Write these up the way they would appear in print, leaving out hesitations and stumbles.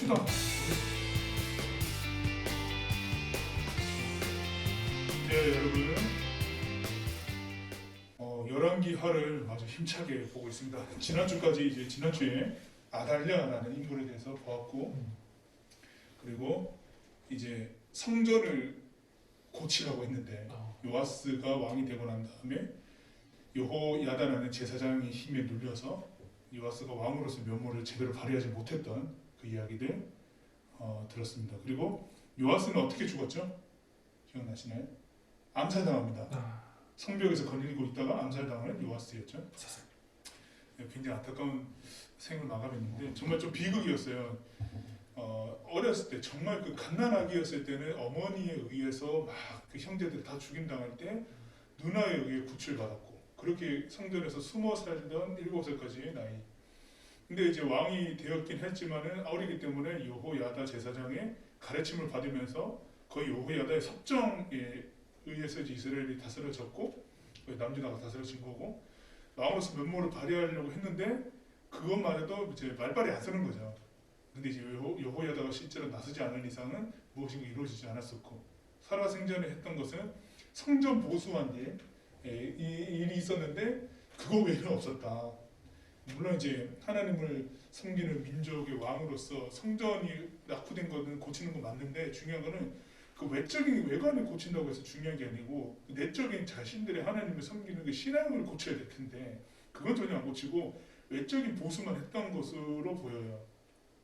반갑습니다. 네, 여러분. 열왕기하를 아주 힘차게 보고 있습니다. 지난주에 아달랴라는 인물에 대해서 보았고, 그리고 이제 성전을 고치라고 했는데 요아스가 왕이 되고 난 다음에 여호야다라는 제사장의 힘에 눌려서 요아스가 왕으로서 면모를 제대로 발휘하지 못했던 그 이야기들 들었습니다. 그리고 요아스는 어떻게 죽었죠? 기억나시나요? 암살당합니다. 성벽에서 거닐고 있다가 암살당하는 요아스였죠. 네, 굉장히 안타까운 생을 마감했는데 정말 좀 비극이었어요. 어렸을 때 정말 그 갓난아기였을 때는 어머니에 의해서 막 그 형제들 다 죽임당할 때 누나에 의해 구출받았고 그렇게 성전에서 숨어 살던 7살까지의 나이. 근데 이제 왕이 되었긴 했지만은 어리기 때문에 여호야다 제사장의 가르침을 받으면서 거의 여호야다의 섭정에 의해서 이제 이스라엘이 다스려졌고 남유다가 다스려진 거고 왕으로서 면모를 발휘하려고 했는데 그것마저도 이제 말빨이 안 서는 거죠. 근데 이제 여호야다가 실제로 나서지 않은 이상은 무엇인가 이루어지지 않았었고 살아생전에 했던 것은 성전 보수한 일이 있었는데 그거 외에는 없었다. 물론 이제 하나님을 섬기는 민족의 왕으로서 성전이 낙후된 거는 고치는 건 맞는데 중요한 거는 그 외적인 외관을 고친다고 해서 중요한 게 아니고 내적인 자신들의 하나님을 섬기는 그 신앙을 고쳐야 될 텐데 그건 전혀 안 고치고 외적인 보수만 했던 것으로 보여요.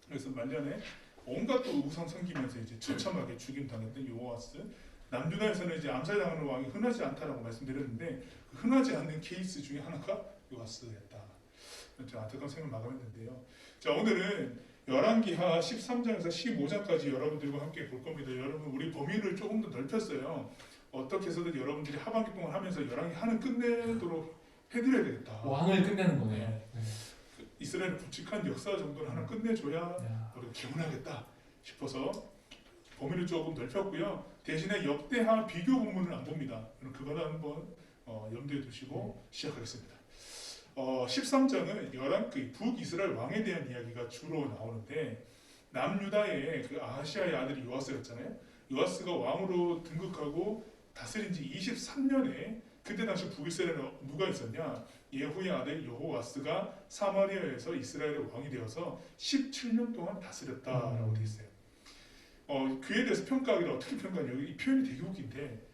그래서 말년에 온갖 또 우상 섬기면서 이제 처참하게 죽임 당했던 요아스. 남유다에서는 이제 암살당하는 왕이 흔하지 않다라고 말씀드렸는데 그 흔하지 않는 케이스 중에 하나가 요아스였다. 좀 안타까운 생을 마감했는데요. 자, 오늘은 열왕기하 13장에서 15장까지 여러분들과 함께 볼 겁니다. 여러분 우리 범위를 조금 더 넓혔어요. 어떻게 해서든 여러분들이 하반기 동안 하면서 열왕기하는 끝내도록 해드려야 되겠다. 왕을 끝내는 거네요. 네. 이스라엘의 굵직한 역사 정도는 하나 끝내줘야 우리가 개운하겠다 싶어서 범위를 조금 넓혔고요. 대신에 역대하 비교 본문을 안 봅니다. 그거는 한번 염두에 두시고 시작하겠습니다. 13장은 북이스라엘 왕에 대한 이야기가 주로 나오는데 남유다의 그 아하시아의 아들이 요아스였잖아요. 요아스가 왕으로 등극하고 다스린 지 23년에 그때 당시 북이스라엘에 누가 있었냐? 예후의 아들 여호와스가 사마리아에서 이스라엘의 왕이 되어서 17년 동안 다스렸다라고 되어 있어요. 그에 대해서 평가하기를 어떻게 평가하냐면 이 표현이 되게 웃긴데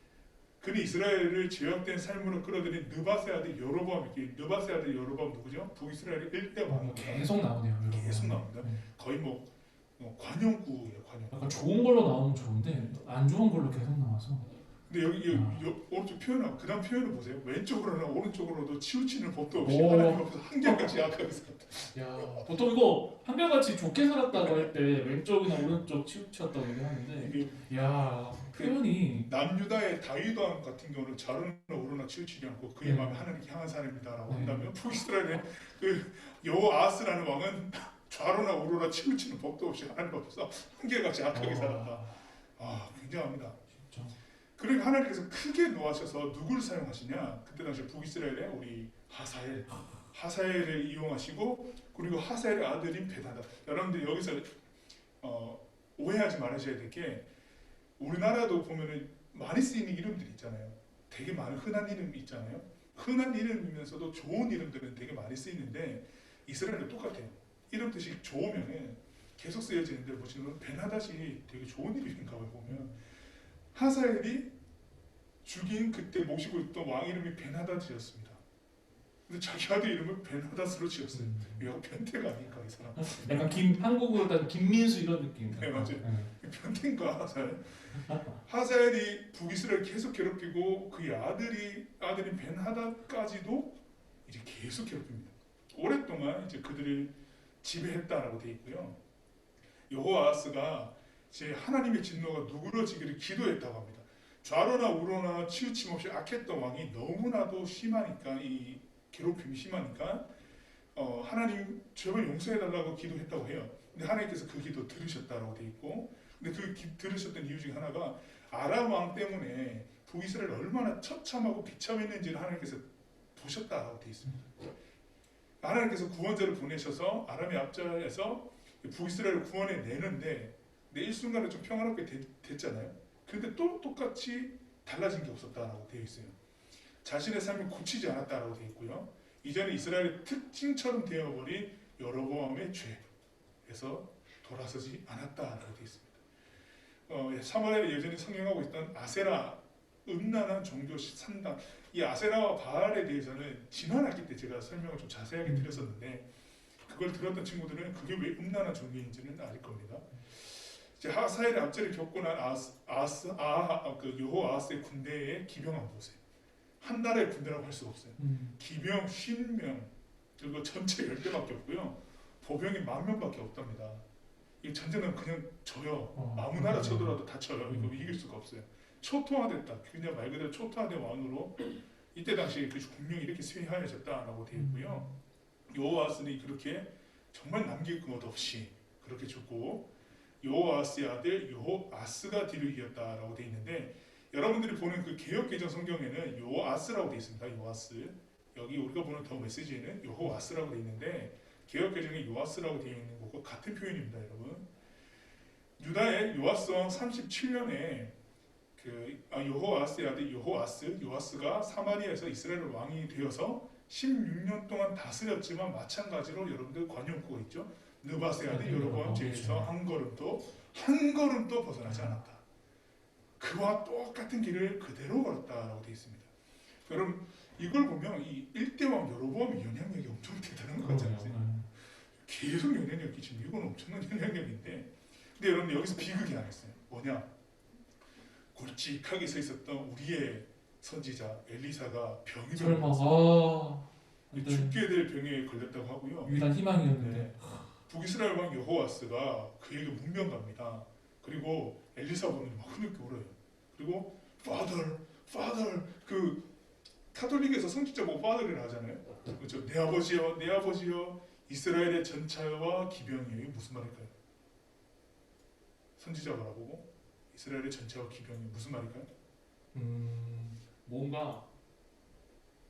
그는 이스라엘을 죄악된 삶으로 끌어들인 느밧의 아들 여로보암. 느밧의 아들 여로보암 누구죠? 북이스라엘의 1대 왕. 계속 나오네요. 계속 나옵니다. 거의 뭐 관용구예요. 관용. 약간 좋은 걸로 나오면 좋은데 안 좋은 걸로 계속 나와서. 근데 여기 오른쪽 표현하고 그다음 표현을 보세요. 왼쪽으로나 오른쪽으로도 치우치는 법도 없이 오. 하나님 앞에서 한결같이 약하게 살았다. 야, 보통 이거 한결같이 좋게 살았다고 할 때 왼쪽이나 오른쪽 치우쳤다고 얘기하는데 야, 표현이 남유다의 다윗 왕 같은 경우는 좌로나 우로나 치우치지 않고 그의 마음에 하나님께 향한 사람이다라고 한다면 북이스라엘의 그 여호아스라는 왕은 좌로나 우로나 치우치는 법도 없이 하나님 앞에서 한결같이 약하게 살았다. 굉장합니다. 진짜. 그러니까 하나님께서 크게 노하셔서 누구를 사용하시냐? 그때 당시 북이스라엘의 우리 하사엘을 이용하시고 그리고 하사엘의 아들인 베다다. 여러분들 여기서 오해하지 말으셔야 될 게 우리나라도 보면은 많이 쓰이는 이름들이 있잖아요. 되게 많은 흔한 이름이 있잖아요. 흔한 이름이면서도 좋은 이름들은 되게 많이 쓰이는데 이스라엘은 똑같아요. 이름 뜻이 좋으면은 계속 쓰여지는데 보시면 베나닷이 되게 좋은 이름인가 봐요. 보면 하사엘이 죽인 그때 모시고 있던 왕 이름이 베나닷이었습니다. 근데 자기 아들 이름을 베나닷으로 지었어요. 이거 변태가 아닐까 이 사람. 약간 한국으로 따지면 김민수 이런 느낌. 네, 맞아요. 변태인가 하사엘. 하사엘이 북이스라엘 계속 괴롭히고 그의 아들인 베나닷까지도 이제 계속 괴롭힙니다. 오랫동안 이제 그들을 지배했다라고 되어 있고요. 여호아스가 제 하나님의 진노가 누그러지기를 기도했다고 합니다. 좌로나 우로나 치우침 없이 악했던 왕이 너무나도 심하니까 이 괴롭힘이 심하니까 하나님 제발 용서해달라고 기도했다고 해요. 근데 하나님께서 그 기도 들으셨다라고 돼 있고 근데 들으셨던 이유 중에 하나가 아람 왕 때문에 북이스라엘 얼마나 처참하고 비참했는지를 하나님께서 보셨다라고 돼 있습니다. 하나님께서 구원자를 보내셔서 아람의 앞자에서 북이스라엘을 구원해 내는데 내 일순간에 좀 평화롭게 됐잖아요. 그런데 또 똑같이 달라진 게 없었다라고 되어 있어요. 자신의 삶을 고치지 않았다라고 되어 있고요. 이제는 이스라엘의 특징처럼 되어버린 여로보암의 죄에서 돌아서지 않았다라고 되어 있습니다. 사마리아를 여전히 성행하고 있던 아세라, 음란한 종교 산당, 이 아세라와 바알에 대해서는 지난 학기 때 제가 설명을 좀 자세하게 드렸었는데 그걸 들었던 친구들은 그게 왜 음란한 종교인지는 알 겁니다. 이제 하사엘의 압제를 겪고 난 여호아스의 군대의 기병만 보세요. 한 나라의 군대라고 할 수가 없어요. 기병 50명, 그리고 전체 10대밖에 없고요. 보병이 10,000명밖에 없답니다. 이 전쟁은 그냥 져요. 아무 나라 쳐들어도 다 쳐요. 이거 이길 수가 없어요. 초토화됐다. 그냥 말 그대로 초토화된 왕으로 이때 당시에 그 국명이 이렇게 쇠하여졌다라고 되어 있고요. 여호아스는 그렇게 정말 남길 것 없이 그렇게 죽고 여호아스의 아들 여호아스가 뒤를 이었다라고 되어 있는데 여러분들이 보는 그 개역개정 성경에는 여호아스라고 되어 있습니다. 여호아스. 여기 우리가 보는 더 메시지에는 여호아스라고 되어 있는데 개역개정에 요아스라고 되어 있는 것과 같은 표현입니다, 여러분. 유다의 요아스 왕 37년에 여호아스의 아들 요아스가 사마리아에서 이스라엘 왕이 되어서 16년 동안 다스렸지만 마찬가지로 여러분들 관용구가 있죠. 느바스의 아들 여로보암 죄에서 한 걸음도 벗어나지 않았다. 그와 똑같은 길을 그대로 걸었다라고 되어 있습니다. 여러분 이걸 보면 이 1대 왕 여로보암의 영향력이 엄청 대단한 것 같지 않으세요? 계속 영향력 끼치면 이건 엄청난 영향력인데 근데 여러분 여기서 비극이 나겠어요. 뭐냐? 굵직하게 서 있었던 우리의 선지자 엘리사가 병이 들어서 죽게 될 병에 걸렸다고 하고요. 유일한 희망이었는데 네. 북이스라엘 왕 여호아스가 그에게 문명갑니다. 그리고 엘리사 보면 막 흐느껴 울어요. 그리고 Father 그 카톨릭에서 성직자 보고 Father이라 하잖아요. 그렇죠? 내 아버지여 이스라엘의 전차와 기병이 무슨 말일까요? 선지자가 알아보고 이스라엘의 전차와 기병이 무슨 말일까요? 뭔가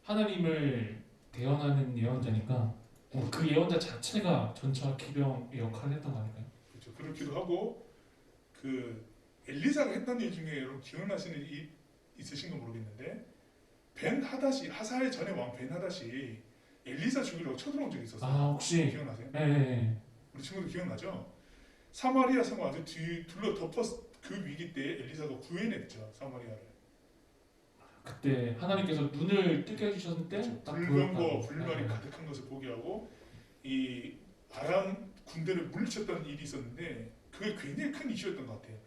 하나님을 대언하는 예언자니까 그 예언자 자체가 전차와 기병의 역할을 했던 거 아닐까요? 그렇죠. 그렇기도 하고 그 엘리사가 했던 일 중에 여러분 기억나시는 일 있으신가 모르겠는데 하사엘 전에 왕 벤하닷이 엘리사 죽이려고 쳐들어온 적이 있었어요. 혹시 기억나세요? 네. 우리 친구들 기억나죠? 사마리아 성 아주 둘러 덮었 그 위기 때 엘리사가 구해냈죠 사마리아를. 그때 하나님께서 눈을 뜨게 해주셨을 때 불병과 불말이 가득한 것을 보게 하고 이 아람 군대를 물리쳤던 일이 있었는데 그게 굉장히 큰 이슈였던 것 같아요.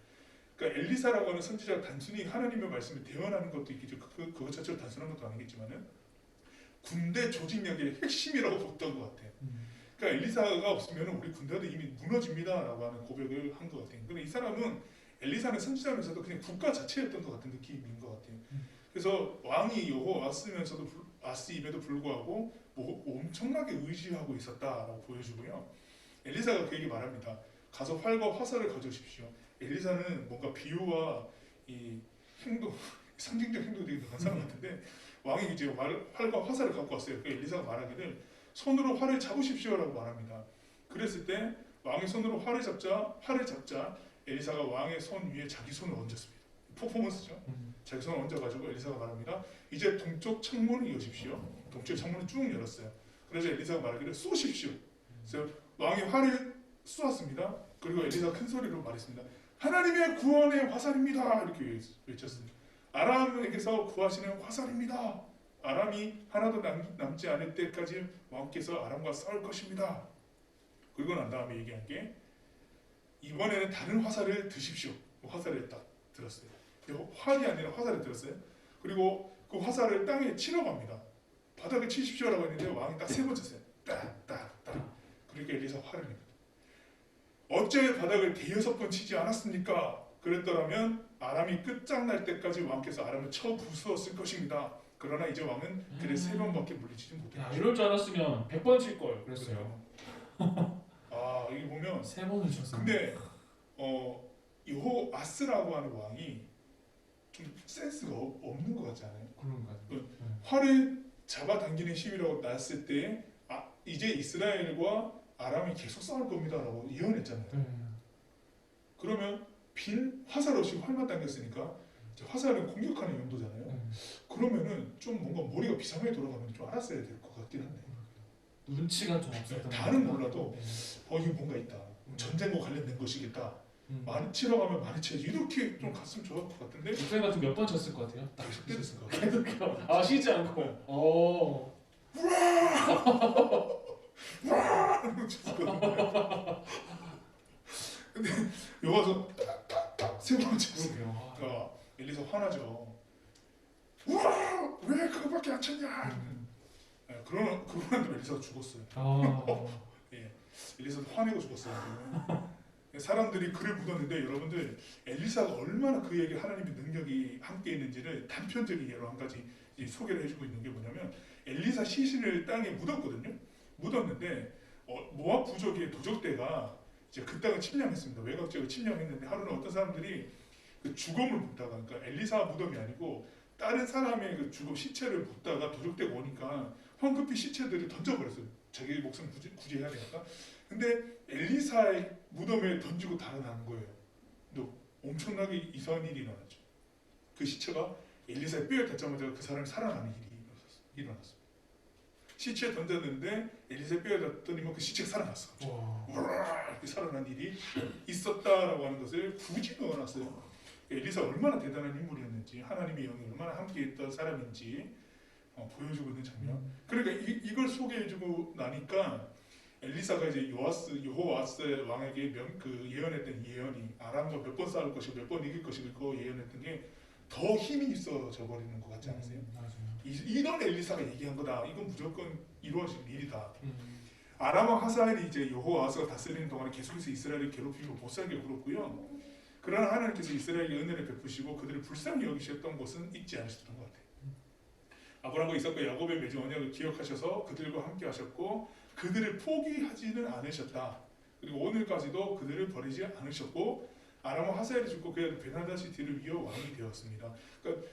그러니까 엘리사라고 하는 선지자가 단순히 하나님의 말씀을 대언하는 것도 있겠죠. 그것 자체로 단순한 것도 아니겠지만은 군대 조직력의 핵심이라고 봤던 것 같아요. 그러니까 엘리사가 없으면 우리 군대도 이미 무너집니다라고 하는 고백을 한 것 같아요. 근데 이 사람은 엘리사는 선지자면서도 그냥 국가 자체였던 것 같은 느낌인 것 같아요. 그래서 왕이 여호아스면서도 아스 임에도 불구하고 엄청나게 의지하고 있었다라고 보여주고요. 엘리사가 그에게 말합니다. 가서 활과 화살을 가져오십시오. 엘리사는 뭔가 비유와 이 행동, 상징적 행동이 되게 강한 사람 같은데 왕이 이제 활과 화살을 갖고 왔어요. 그러니까 엘리사가 말하기를 손으로 활을 잡으십시오라고 말합니다. 그랬을 때 왕의 손으로 활을 잡자 엘리사가 왕의 손 위에 자기 손을 얹었습니다. 퍼포먼스죠. 자기 손을 얹어가지고 엘리사가 말합니다. 이제 동쪽 창문을 여십시오. 동쪽 창문을 쭉 열었어요. 그래서 엘리사가 말하기를 쏘십시오. 그래서 왕이 활을 쏘았습니다. 그리고 엘리사가 큰 소리로 말했습니다. 하나님의 구원의 화살입니다. 이렇게 외쳤습니다. 아람에게서 구하시는 화살입니다. 아람이 하나도 남지 않을 때까지 왕께서 아람과 싸울 것입니다. 그리고 난 다음에 얘기한 게 이번에는 다른 화살을 드십시오. 화살을 딱 들었어요. 활이 아니라 화살을 들었어요. 그리고 그 화살을 땅에 치러 갑니다. 바닥에 치십시오라고 했는데 왕이 딱 3번 쳤어요. 딱딱딱. 그러니까 엘리사 화를 냅니다. 어째 바닥을 대여섯 번 치지 않았습니까? 그랬더라면 아람이 끝장날 때까지 왕께서 아람을 쳐 부수었을 것입니다. 그러나 이제 왕은 그를 3번밖에 물리치지 못했죠. 이럴 줄 알았으면 100번 칠 걸 그랬어요. 이게 보면 3번을 쳤어요. 근데 여호아스라고 하는 왕이 좀 센스가 없는 것 같지 않아요? 그런가요? 활을 잡아당기는 시위라고 났을 때 이제 이스라엘과 아람이 계속 싸울 겁니다라고 예언했잖아요. 네. 그러면 빈 화살 없이 활만 당겼으니까 이제 화살은 공격하는 용도잖아요. 네. 그러면은 좀 뭔가 머리가 비상하게 돌아가면 좀 알았어야 될 것 같긴 한데 눈치가 좀 없었던 다는 것 같아요. 몰라도 네. 이게 뭔가 있다. 전쟁과 관련된 것이겠다. 음. 많이 치러 가면 많이 쳐야지 이렇게 좀 갔으면 좋을 것 같은데 목소리 같은 몇 번 쳤을 것 같아요. 딱 계속 때렸을 것 같아요. 계속요. 아 쉬지 않고. 오. 근데 여기서 세번 쳤어요. 그러게요. 그러니까 엘리사 화나죠. 우와 왜 그거밖에 안 쳤냐. 네, 그러는데 엘리사가 죽었어요. 아. 엘리사도 화내고 죽었어요. 사람들이 글을 묻었는데 여러분들 엘리사가 얼마나 그에게 하나님의 능력이 함께 있는지를 단편적인 예로 한 가지 소개를 해주고 있는 게 뭐냐면 엘리사 시신을 땅에 묻었거든요. 묻었는데 모압 부족의 도적대가 이제 그 땅을 침략했습니다. 외곽지역을 침략했는데 하루는 어떤 사람들이 그 죽음을 묻다가 그러니까 엘리사 무덤이 아니고 다른 사람의 그 죽음 시체를 묻다가 도적대가 오니까 황급히 시체들을 던져버렸어요. 자기 목숨 구제해야 되니까. 근데 엘리사의 무덤에 던지고 달아나는 거예요. 또 엄청나게 이상한 일이 일어났죠. 그 시체가 엘리사의 뼈에 닿자마자 그 사람이 살아나는 일이 일어났어요. 시체에 던졌는데 엘리사의 뼈에 닿더니만 그 시체가 살아났어. 우와, 이렇게 살아난 일이 있었다라고 하는 것을 굳이 넣어놨어요. 엘리사 얼마나 대단한 인물이었는지 하나님의 영이 얼마나 함께했던 사람인지 보여주고 있는 장면. 그러니까 이걸 소개해주고 나니까 엘리사가 이제 여호와스 왕에게 예언했던 예언이 아람과 몇 번 싸울 것이고 몇 번 이길 것이고 예언했던 게 더 힘이 있어져 버리는 것 같지 않으세요? 맞아요. 이런 엘리사가 얘기한 거다. 이건 무조건 이루어질 일이다. 아람 왕 하사엘이 이제 여호와스가 다스리는 동안에 계속해서 이스라엘을 괴롭히고 못 살게 굴었고요. 그러나 하나님께서 이스라엘에게 은혜를 베푸시고 그들을 불쌍히 여기셨던 것은 잊지 않으셨던 것 같아요. 아브라함과 이삭과 야곱의 맺은 언약을 기억하셔서 그들과 함께 하셨고 그들을 포기하지는 않으셨다. 그리고 오늘까지도 그들을 버리지 않으셨고 아람 하사엘이 죽고 그의 베나다시 뒤를 이어 왕이 되었습니다. 그러니까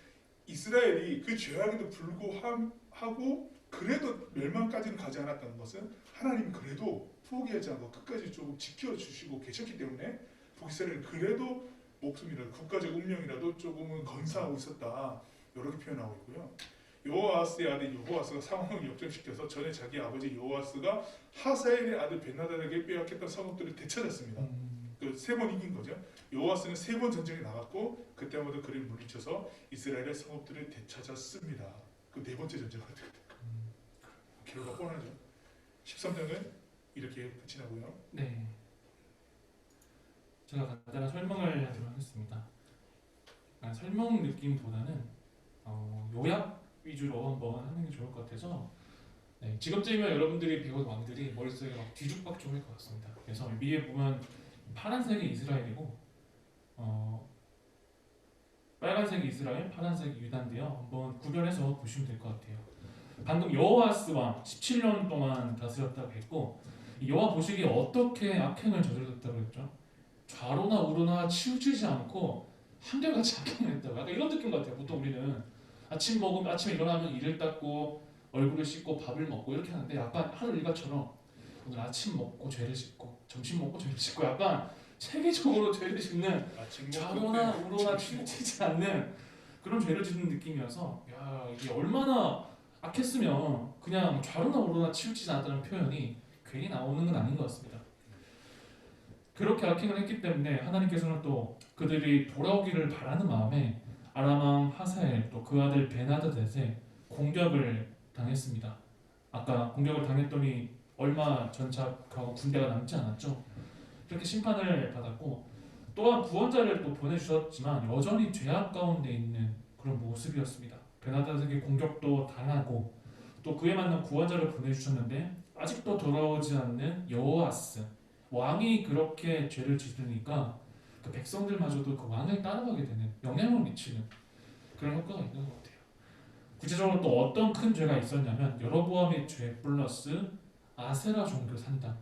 이스라엘이 그 죄악에도 불구하고 그래도 멸망까지는 가지 않았다는 것은 하나님이 그래도 포기하지 않고 끝까지 조금 지켜주시고 계셨기 때문에 북이스라엘은 그래도 목숨이라도 국가적 운명이라도 조금은 건사하고 있었다. 이렇게 표현하고 있고요. 여호아스의 아들 여호아스가 상황을 역전시켜서 전에 자기 아버지 여호아스가 하사엘의 아들 벤하닷에게 빼앗겼던 성읍들을 되찾았습니다. 그 세 번 이긴 거죠. 여호아스는 3번 전쟁에 나갔고 그때마다 그를 물리쳐서 이스라엘의 성읍들을 되찾았습니다. 그 4번째 전쟁을 어떻게 될까? 결과 뻔하죠. 13장은 이렇게 끝이 나고요. 네. 제가 간단한 설명을 하도록 하겠습니다. 설명 느낌보다는 요약 위주로 한번 하는 게 좋을 것 같아서 지금쯤이면 여러분들이 배운 왕들이 머릿속에 막 뒤죽박죽할 것 같습니다. 그래서 위에 보면 파란색이 이스라엘이고 빨간색이 이스라엘, 파란색이 유다인데요. 한번 구별해서 보시면 될 것 같아요. 방금 여호아스 왕 17년 동안 다스렸다고 했고 여호와 보시기에 어떻게 악행을 저질렀다고 했죠? 좌로나 우로나 치우치지 않고 한결같이 악행을 했다고. 약간 이런 느낌 같아요. 보통 우리는 아침에 일어나면 이를 닦고 얼굴을 씻고 밥을 먹고 이렇게 하는데 약간 하늘 일과처럼 오늘 아침 먹고 죄를 짓고 점심 먹고 죄를 짓고 약간 체계적으로 죄를 짓는 좌로나 우로나 치우치지 않는 그런 죄를 짓는 느낌이어서 야 이게 얼마나 악했으면 그냥 좌로나 우로나 치우치지 않았다는 표현이 괜히 나오는 건 아닌 것 같습니다. 그렇게 악행을 했기 때문에 하나님께서는 또 그들이 돌아오기를 바라는 마음에 아람 왕 하사엘 또 그 아들 베나다댓에 공격을 당했습니다. 아까 공격을 당했더니 얼마 전착하고 군대가 남지 않았죠. 그렇게 심판을 받았고 또한 구원자를 또 보내주셨지만 여전히 죄악 가운데 있는 그런 모습이었습니다. 베나다에게 공격도 당하고 또 그에 맞는 구원자를 보내주셨는데 아직도 돌아오지 않는 여호아스 왕이 그렇게 죄를 짓으니까 그 백성들마저도 그 왕을 따라가게 되는 영향을 미치는 그런 효과가 있는 것 같아요. 구체적으로 또 어떤 큰 죄가 있었냐면 여로보암의 죄 플러스 아세라 종교 산당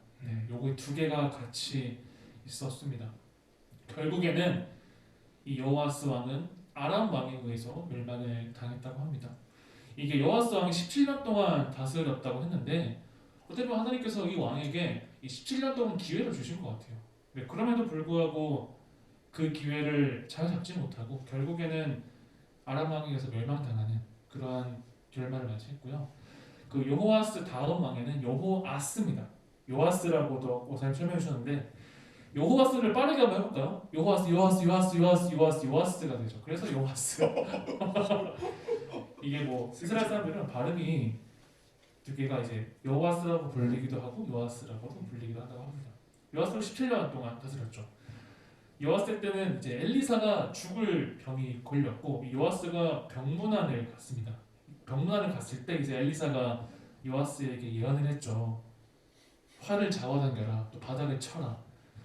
요거 두 개가 같이 있었습니다. 결국에는 이 여호아스 왕은 아람 왕에 의해서 멸망을 당했다고 합니다. 이게 여호아스 왕이 17년 동안 다스렸다고 했는데 어떻게 보면 하나님께서 이 왕에게 이 17년 동안 기회를 주신 것 같아요. 네, 그럼에도 불구하고 그 기회를 잘 잡지 못하고 결국에는 아람 왕에게서 멸망당하는 그러한 결말을 맞이했고요. 그 여호와스 다음 왕에는 여호아스입니다. 요아스라고도 오사님 설명해 주셨는데 여호와스를 빠르게 한번 해볼까요? 요아스가 되죠. 그래서 요아스. 이게 뭐 이스라엘 사람들은 발음이 두 개가 이제 여호와스라고 불리기도 하고 요아스라고도 불리기도 한다고 합니다. 요아스가 17년 동안 다스렸죠. 요아스 때는 이제 엘리사가 죽을 병이 걸렸고 이 요아스가 병문안을 갔습니다. 병문안을 갔을 때 이제 엘리사가 요아스에게 예언을 했죠. 활을 잡아당겨라, 또 바닥을 쳐라.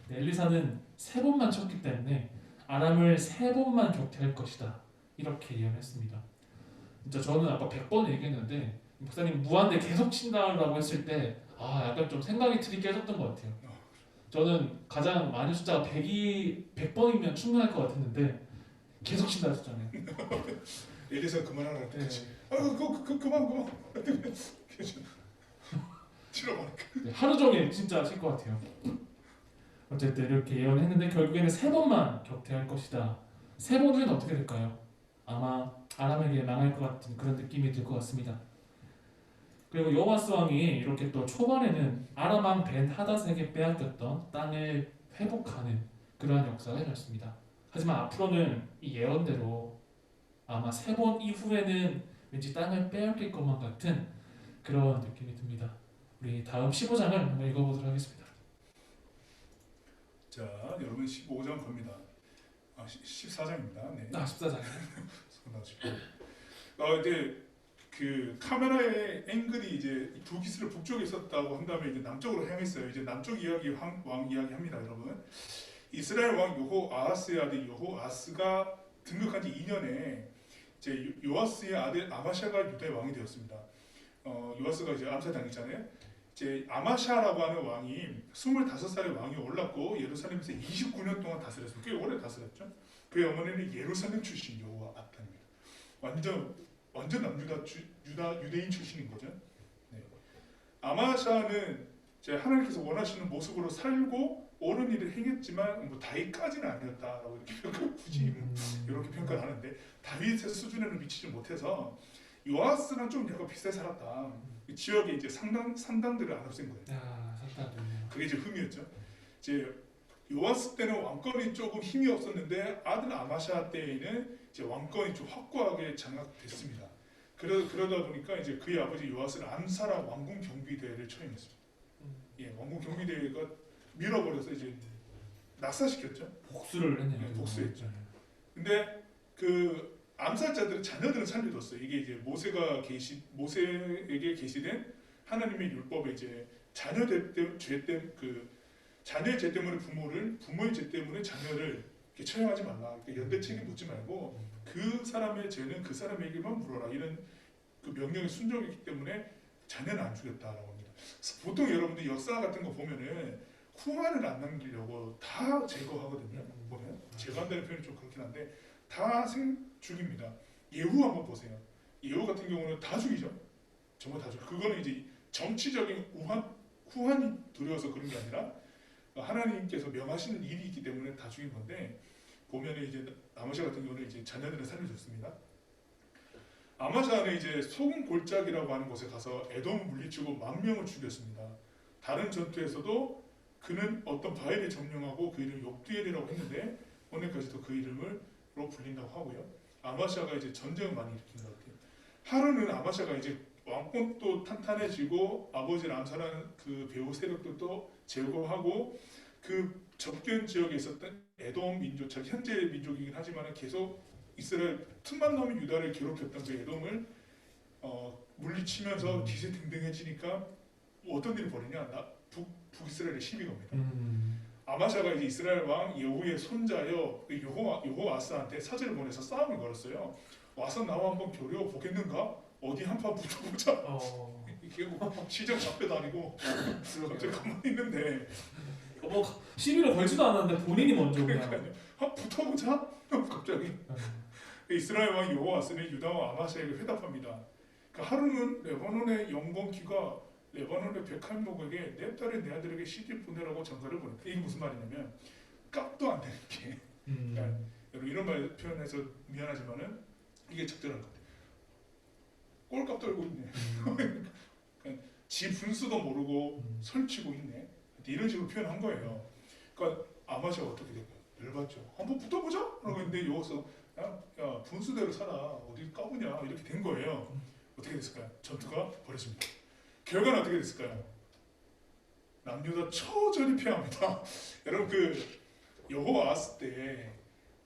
근데 엘리사는 3번만 쳤기 때문에 아람을 3번만 격퇴할 것이다. 이렇게 예언했습니다. 진짜 저는 아까 100번 얘기했는데 목사님 무한대 계속 친다라고 했을 때 약간 좀 생각이 틀이 깨졌던 것 같아요. 저는 가장 많은 숫자가 100번이면 충분할 것 같았는데 계속 친다 했잖아요. 엘리사 그만하라. 네. 그만. 치러버릴까. 네, 하루 종일 진짜 칠 것 같아요. 어쨌든 이렇게 예언했는데 결국에는 3번만 격퇴할 것이다. 3번 후에는 어떻게 될까요? 아마 아람에게 망할 것 같은 그런 느낌이 들 것 같습니다. 그리고 여호와스 왕이 이렇게 또 초반에는 아람 왕 벤 하닷에게 빼앗겼던 땅을 회복하는 그러한 역사가 일어났습니다. 하지만 앞으로는 이 예언대로 아마 3번 이후에는 왠지 땅을 빼앗길 것만 같은 그런 느낌이 듭니다. 우리 다음 15장을 한번 읽어보도록 하겠습니다. 자, 여러분 15장 겁니다. 14장입니다. 네. 14장. 이제 그 카메라의 앵글이 이제 두기스를 북쪽에 있었다고 한 다음에 이제 남쪽으로 향했어요. 이제 남쪽 이야기 왕 이야기 합니다, 여러분. 이스라엘 왕 여호아하스의 아들 여호아스가 등극한 지 2년에 이제 요아스의 아들 아마샤가 유다의 왕이 되었습니다. 요아스가 이제 암살당했잖아요. 이제 아마샤라고 하는 왕이 25살의 왕이 올랐고 예루살렘에서 29년 동안 다스렸습니다. 꽤 오래 다스렸죠. 그의 어머니는 예루살렘 출신 여호아탄입니다. 완전 유대인 출신인 거죠. 네. 아마샤는 이제 하나님께서 원하시는 모습으로 살고 옳은 일을 행했지만 뭐 다윗까지는 아니었다라고 이렇게 굳이 이렇게 평가를 하는데 다윗의 수준에는 미치지 못해서 요아스랑 좀 약간 비슷하게 살았다. 지역에 이제 산당들을 안 없앤 거예요. 산당들이요. 그게 이제 흠이었죠. 이제 요아스 때는 왕권이 조금 힘이 없었는데 아들 아마샤 때에는 이제 왕권이 좀 확고하게 장악됐습니다. 그러다 보니까 이제 그의 아버지 요아스는 암살한 왕궁 경비대를 처형했습니다. 예, 왕궁 경비대가 밀어버려서 이제 낙사시켰죠. 복수를 했네요. 네, 복수했죠. 근데 그 암살자들은 자녀들은 살려뒀어요. 이게 이제 모세에게 계시된 하나님의 율법에 이제 자녀의 죄 때문에 부모의 죄 때문에 자녀를 이렇게 처형하지 말라. 연대 책임 묻지 말고 그 사람의 죄는 그 사람에게만 물어라. 이런 그 명령에 순종했기 때문에 자녀는 안 죽였다라고 합니다. 보통 여러분들 역사 같은 거 보면은 후환을 안 남기려고 다 제거하거든요. 보면 제거한다는 표현이 좀 그렇긴 한데 다 죽입니다. 예후 한번 보세요. 예후 같은 경우는 다 죽이죠. 정말 다 죽. 그거는 이제 정치적인 후환이 두려워서 그런 게 아니라 하나님께서 명하시는 일이 있기 때문에 다 죽인 건데 보면은 이제 아마샤 같은 경우는 이제 자녀들을 살려줬습니다. 아마샤는 이제 소금 골짜기라고 하는 곳에 가서 에돔을 물리치고 10,000명을 죽였습니다. 다른 전투에서도 그는 어떤 바알을 점령하고 그 이름을 욕두엘이라고 했는데 오늘까지도 그 이름으로 불린다고 하고요. 아마샤가 이제 전쟁을 많이 일으킨 것 같아요. 하루는 아마샤가 이제 왕권도 탄탄해지고 아버지를 암살한 그 배후 세력들도 제거하고 그 접견 지역에 있었던 에돔 민족, 현재 민족이긴 하지만 계속 이스라엘 틈만 나면 유다를 괴롭혔던 그 에돔을 물리치면서 기세등등해지니까 어떤 일이 벌이냐? 북이스라엘의 시비가 옵니다. 아마샤가 이제 이스라엘 왕 여후의 손자여 여호아스한테 사제를 보내서 싸움을 걸었어요. 와서 나와 한번 겨루어 보겠는가? 어디 한판 붙어보자. 이게 시정 잡혀도 아니고 갑자기 가만히 있는데 뭐 시비를 걸지도 않았는데 본인이 먼저 그냥 붙어보자. 갑자기 이스라엘 왕 여호아스는 유다와 아마샤에게 회답합니다. 하루는 레바논의 영건키가 레바논의 백할목에게 내 딸의 내 아들에게 시집 보내라고 전가를 보냈다. 이게 무슨 말이냐면 값도 안 되는 게 여러분 이런 말 표현해서 미안하지만은 이게 적절한 것 같아요. 꼴값 떨고 있네. 그러니까 지 분수도 모르고 설치고 있네. 이런 식으로 표현한 거예요. 그러니까 아마샤가 어떻게 될까요? 열받죠. 한번 붙어보자. 라고 했는데 여기서 야 분수대로 살아. 어디 까부냐. 이렇게 된 거예요. 어떻게 됐을까요? 전투가 벌어집니다. 결과는 어떻게 됐을까요? 남유다 처절히 패합니다. 여러분 그 여호와스 때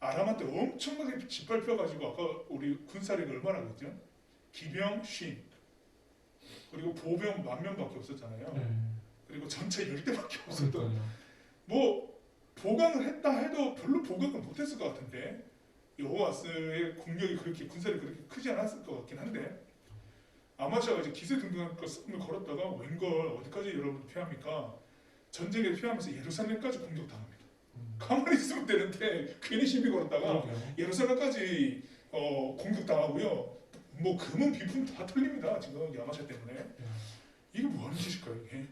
아람한테 엄청나게 짓밟혀가지고 아까 우리 군사력이 얼마나 그랬죠? 기병 50 그리고 보병 10,000명밖에 없었잖아요. 그리고 전체 10대밖에 없었던 뭐 보강을 했다 해도 별로 보강을 못했을 것 같은데 여호와스의 공격이 그렇게 군사력이 그렇게 크지 않았을 것 같긴 한데 아마샤가 이제 기세등등한 싸움을 걸었다가 웬걸 어디까지 여러분 피합니까? 전쟁에서 피하면서 예루살렘까지 공격당합니다. 가만히 있으면 되는데 괜히 시비 걸었다가 예루살렘까지 공격당하고요. 뭐 금은 비품 다 털립니다. 지금 야마샤 때문에. 이게 뭐 하는 짓일까요? 이게?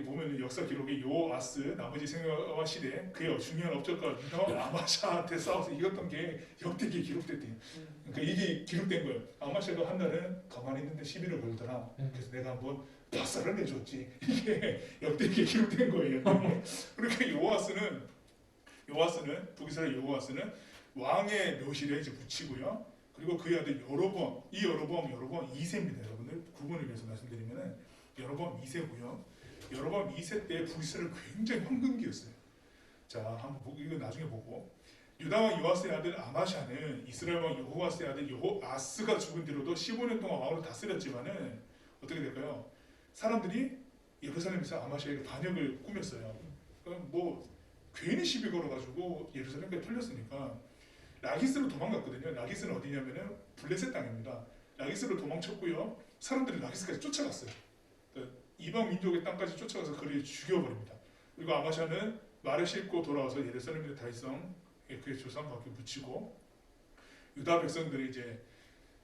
보면 역사 기록에 요아스 나머지 생활 시대 그의 중요한 업적과 유다 아마샤한테 싸워서 이겼던 게 역대기에 기록됐대요. 그러니까 이게 기록된 거예요. 아마샤가 한 날은 가만히 있는데 시비를 걸더라. 그래서 내가 한번 박살을 내줬지. 이게 역대기에 기록된 거예요. 그러니까 요아스는 북이스라엘 요아스는 왕의 묘실에 이제 붙이고요. 그리고 그의 아들 여로보암, 이 여로보암 2세입니다. 여러분들 구분을 위해서 말씀드리면은 여로보암 2세고요. 여로보암 2세 때 북이스라엘 굉장히 황금기였어요. 자, 한번 이거 나중에 보고 유다 왕 요아스의 아들 아마샤는 이스라엘 왕 여호와스의 아들 여호아스가 죽은 뒤로도 15년 동안 왕으로 다스렸지만은 어떻게 될까요? 사람들이 예루살렘에서 아마샤에게 반역을 꾸몄어요. 뭐 괜히 시비 걸어가지고 예루살렘까지 털렸으니까 라기스로 도망갔거든요. 라기스는 어디냐면은 블레셋 땅입니다. 라기스로 도망쳤고요. 사람들이 라기스까지 쫓아갔어요. 이방 민족의 땅까지 쫓아가서 그를 죽여버립니다. 그리고 아마샤는 말을 싣고 돌아와서 예루살렘의 다윗성 그의 조상과 함께 묻히고 유다 백성들이 이제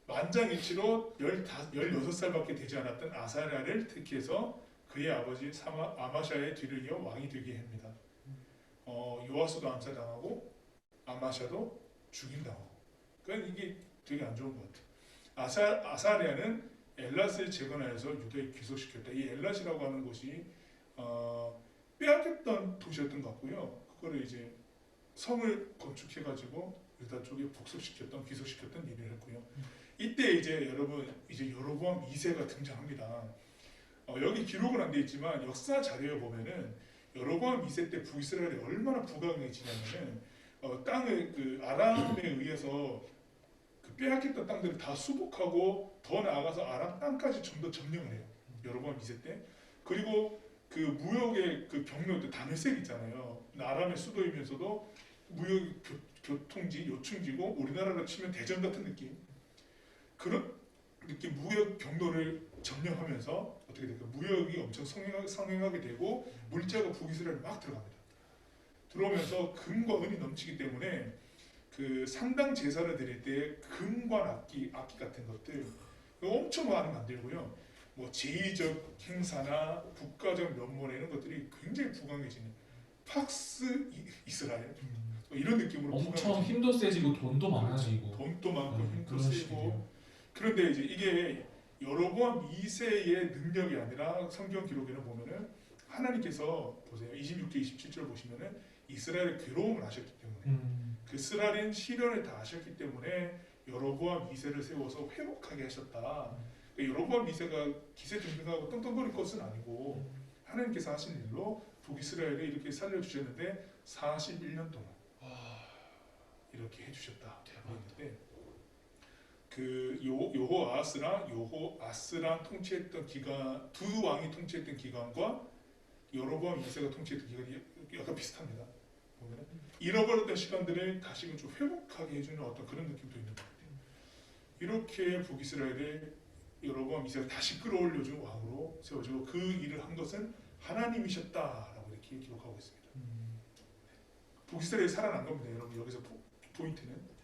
만장일치로 16살밖에 되지 않았던 아사랴를 택해서 그의 아버지 아마샤의 뒤를 이어 왕이 되게 합니다. 요아스도 암살당하고 아마샤도 죽임당하고. 그러니까 이게 되게 안 좋은 것 같아요. 아사랴는 엘랏을 재건하여서 유다에 귀속시켰다. 이 엘랏이라고 하는 곳이 빼앗겼던 도시였던 것 같고요. 그거를 이제 성을 건축해가지고 유다 쪽에 복속시켰던 귀속시켰던 일을 했고요. 이때 이제 여러분 이제 여로보암 2세가 등장합니다. 여기 기록은 안 돼 있지만 역사 자료에 보면은 여로보암 2세 때 북이스라엘이 얼마나 부강해지냐면은 땅을 그 아람에 의해서 그 빼앗겼던 땅들을 다 수복하고 더 나아가서 아람 땅까지 전부 점령을 해요. 여로보암 2세 때. 그리고 그 무역의 그 경로도 다메섹 있잖아요. 아람의 수도이면서도 무역 교통지, 요충지고 우리나라로 치면 대전 같은 느낌. 그런 느낌 무역 경로를 점령하면서 어떻게 될까? 무역이 엄청 성행하게 되고 물자가 북이스라엘 막 들어갑니다. 들어오면서 금과 은이 넘치기 때문에 그 상당 제사를 드릴 때 금관 악기 같은 것들 엄청 많이 만들고요. 뭐 제의적 행사나 국가적 면모나 이런 것들이 굉장히 부강해지는 팍스 이스라엘 이런 느낌으로 엄청 힘도 세지고 돈도 많아지고 돈도 많고 힘도 세고 식이에요. 그런데 이제 이게 여로보암 2세의 능력이 아니라 성경 기록에는 보면은 하나님께서 보세요. 26절 27절 보시면은 이스라엘의 괴로움을 하셨기 때문에 그 쓰라린 시련을 다 하셨기 때문에 여로보암 2세를 세워서 회복하게 하셨다. 여로보암 2세가 기세등등하고 떵떵거릴 것은 아니고 하나님께서 하신 일로 북이스라엘을 이렇게 살려주셨는데 41년 동안 이렇게 해주셨다. 대박인데 그 요호아스랑 통치했던 기간 두 왕이 통치했던 기간과 여로보암 2세가 통치했던 기간이 약간 비슷합니다. 보면 잃어버렸던 시간들을 다시금 좀 회복하게 해주는 어떤 그런 느낌도 있는 것 같아요. 이렇게 북이스라엘을 여로보암 2세가 다시 끌어올려준 왕으로 세워지고 그 일을 한 것은 하나님이셨다라고 이렇게 기록하고 있습니다. 북이스라엘이 살아난 겁니다. 여러분 여기서 포인트는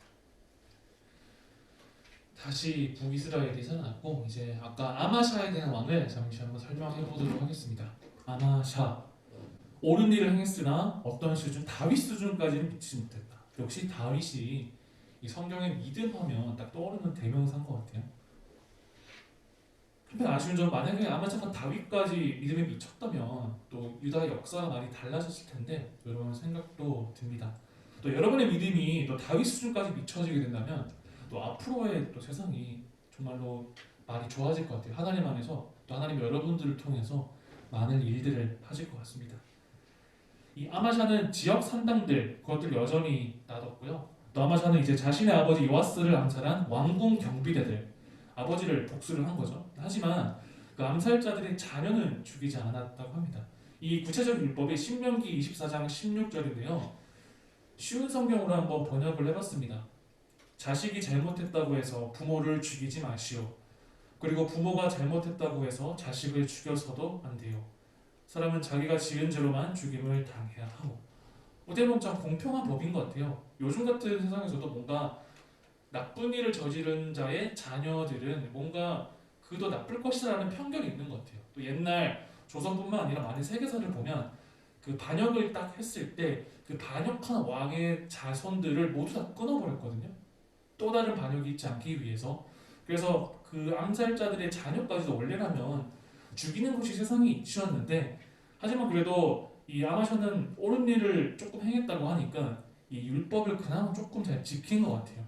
다시 북이스라엘이 살아났고 이제 아까 아마샤에 대한 왕을 잠시 한번 설명해 보도록 하겠습니다. 아마샤 옳은 일을 행했으나 어떤 수준 다윗 수준까지는 미치지 못했다. 역시 다윗이 이 성경에 믿음하면 딱 떠오르는 대명사인 것 같아요. 한편 아쉬운 점 만약에 아마샤가 다윗까지 믿음에 미쳤다면 또 유다의 역사가 많이 달라졌을 텐데 이런 생각도 듭니다. 또 여러분의 믿음이 또 다윗 수준까지 미쳐지게 된다면 또 앞으로의 또 세상이 정말로 많이 좋아질 것 같아요. 하나님 안에서 또 하나님 여러분들을 통해서 많은 일들을 하실 것 같습니다. 이 아마샤는 지역 산당들 그것들 여전히 놔뒀고요. 또 아마샤는 이제 자신의 아버지 요아스를 암살한 왕궁 경비대들 아버지를 복수를 한 거죠. 하지만 그 암살자들의 자녀는 죽이지 않았다고 합니다. 이 구체적인 율법이 신명기 24장 16절인데요. 쉬운 성경으로 한번 번역을 해봤습니다. 자식이 잘못했다고 해서 부모를 죽이지 마시오. 그리고 부모가 잘못했다고 해서 자식을 죽여서도 안 돼요. 사람은 자기가 지은 죄로만 죽임을 당해야 하고. 어떻게 보면 참 공평한 법인 것 같아요. 요즘 같은 세상에서도 뭔가 나쁜 일을 저지른 자의 자녀들은 뭔가 그도 나쁠 것이라는 편견이 있는 것 같아요. 또 옛날 조선뿐만 아니라 많은 세계사를 보면 그 반역을 딱 했을 때 그 반역한 왕의 자손들을 모두 다 끊어버렸거든요. 또 다른 반역이 있지 않기 위해서. 그래서 그 암살자들의 자녀까지도 원래라면 죽이는 것이 세상에 이치였는데 하지만 그래도 이 아마샤는 옳은 일을 조금 행했다고 하니까 이 율법을 그나마 조금 잘 지킨 것 같아요.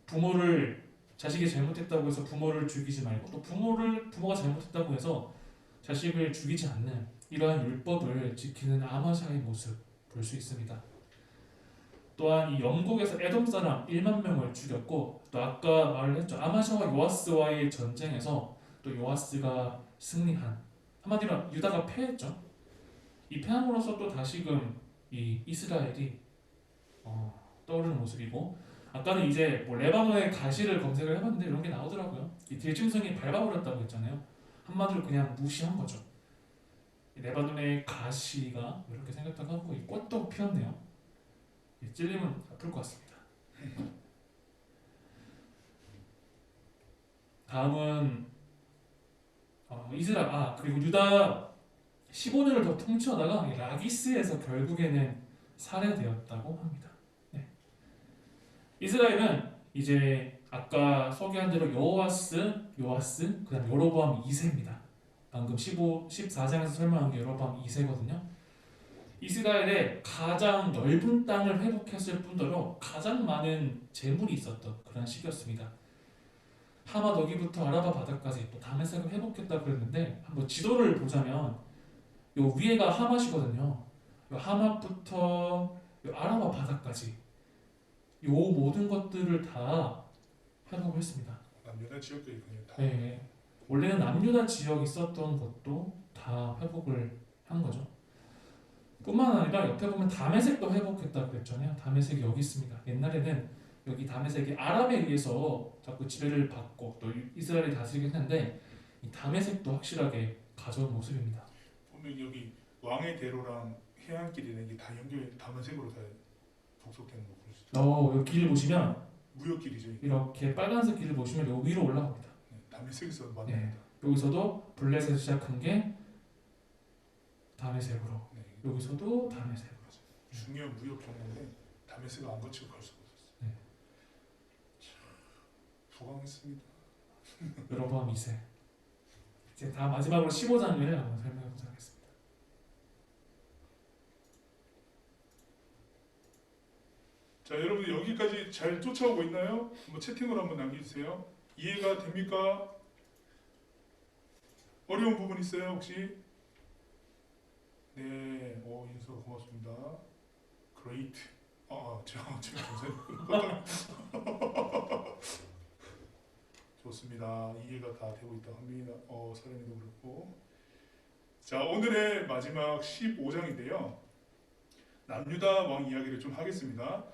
부모를 자식이 잘못했다고 해서 부모를 죽이지 말고 또 부모가 잘못했다고 해서 자식을 죽이지 않는 이러한 율법을 지키는 아마샤의 모습 볼 수 있습니다. 또한 이 영국에서 에돔 사람 1만 명을 죽였고 또 아까 말을 했죠. 아마샤와 요아스와의 전쟁에서 또 요아스가 승리한 한마디로 유다가 패했죠. 이 패함으로써 또 다시금 이 이스라엘이 떠오르는 모습이고 아까는 이제 뭐 레바논의 가시를 검색을 해봤는데 이런 게 나오더라고요. 이 들짐승이 밟아버렸다고 했잖아요. 한마디로 그냥 무시한 거죠. 이 레바논의 가시가 이렇게 생겼다고 하고 이 꽃도 피었네요. 찔리면 아플 것 같습니다. 다음은 그리고 유다 15년을 더 통치하다가 라기스에서 결국에는 살해되었다고 합니다. 네. 이스라엘은 이제 아까 소개한 대로 요아스, 그다음 여로보암 2세입니다. 방금 14장에서 설명한 게 여로보암 2세거든요. 이스라엘의 가장 넓은 땅을 회복했을 뿐더러 가장 많은 재물이 있었던 그런 시기였습니다. 하마 너기부터 아라바 바다까지 또 다메섹을 회복했다 그랬는데 한번 지도를 보자면 요 위에가 하맛이거든요. 요 하맛부터 요 아라바 바다까지 요 모든 것들을 다 회복을 했습니다. 남유다 지역도 있군요. 다. 네. 원래는 남유다 지역이 있었던 것도 다 회복을 한 거죠. 뿐만 아니라 옆에 보면 다메섹도 회복했다 그랬잖아요. 다메섹이 여기 있습니다. 옛날에는 여기 다메섹이 아람에 의해서 자꾸 지배를 받고 또 이스라엘이 다스리긴 했는데 이 다메섹도 확실하게 가져온 모습입니다. 보면 여기 왕의 대로랑 해안길이라는 게 다 연결 다면색으로 다 복속되는 거 볼 수 있어요. 여기 길을 보시면 무역길이죠. 이게. 이렇게 빨간색 길을 보시면 요 위로 올라갑니다. 네, 다메섹에서 만납니다. 여기서도 블레셋에서 시작한 게 다메섹으로 네, 여기서도 다메섹으로 중요한 무역 경로인데 다메섹을 안 거치고 갈 수가 없었어요. 네. 부강했습니다. 여로보암 2세. 이제 다 마지막으로 15장을 한번 설명해 보도록 하겠습니다. 자, 여러분들 여기까지 잘 쫓아오고 있나요? 한번 채팅으로 한번 남겨주세요. 이해가 됩니까? 어려운 부분 있어요 혹시? 네, 인서 고맙습니다. Great. 제가 감사해요. 좋습니다. 이해가 다 되고 있다 합니다. 사람이도 그렇고. 자, 오늘의 마지막 15장인데요. 남유다 왕 이야기를 좀 하겠습니다.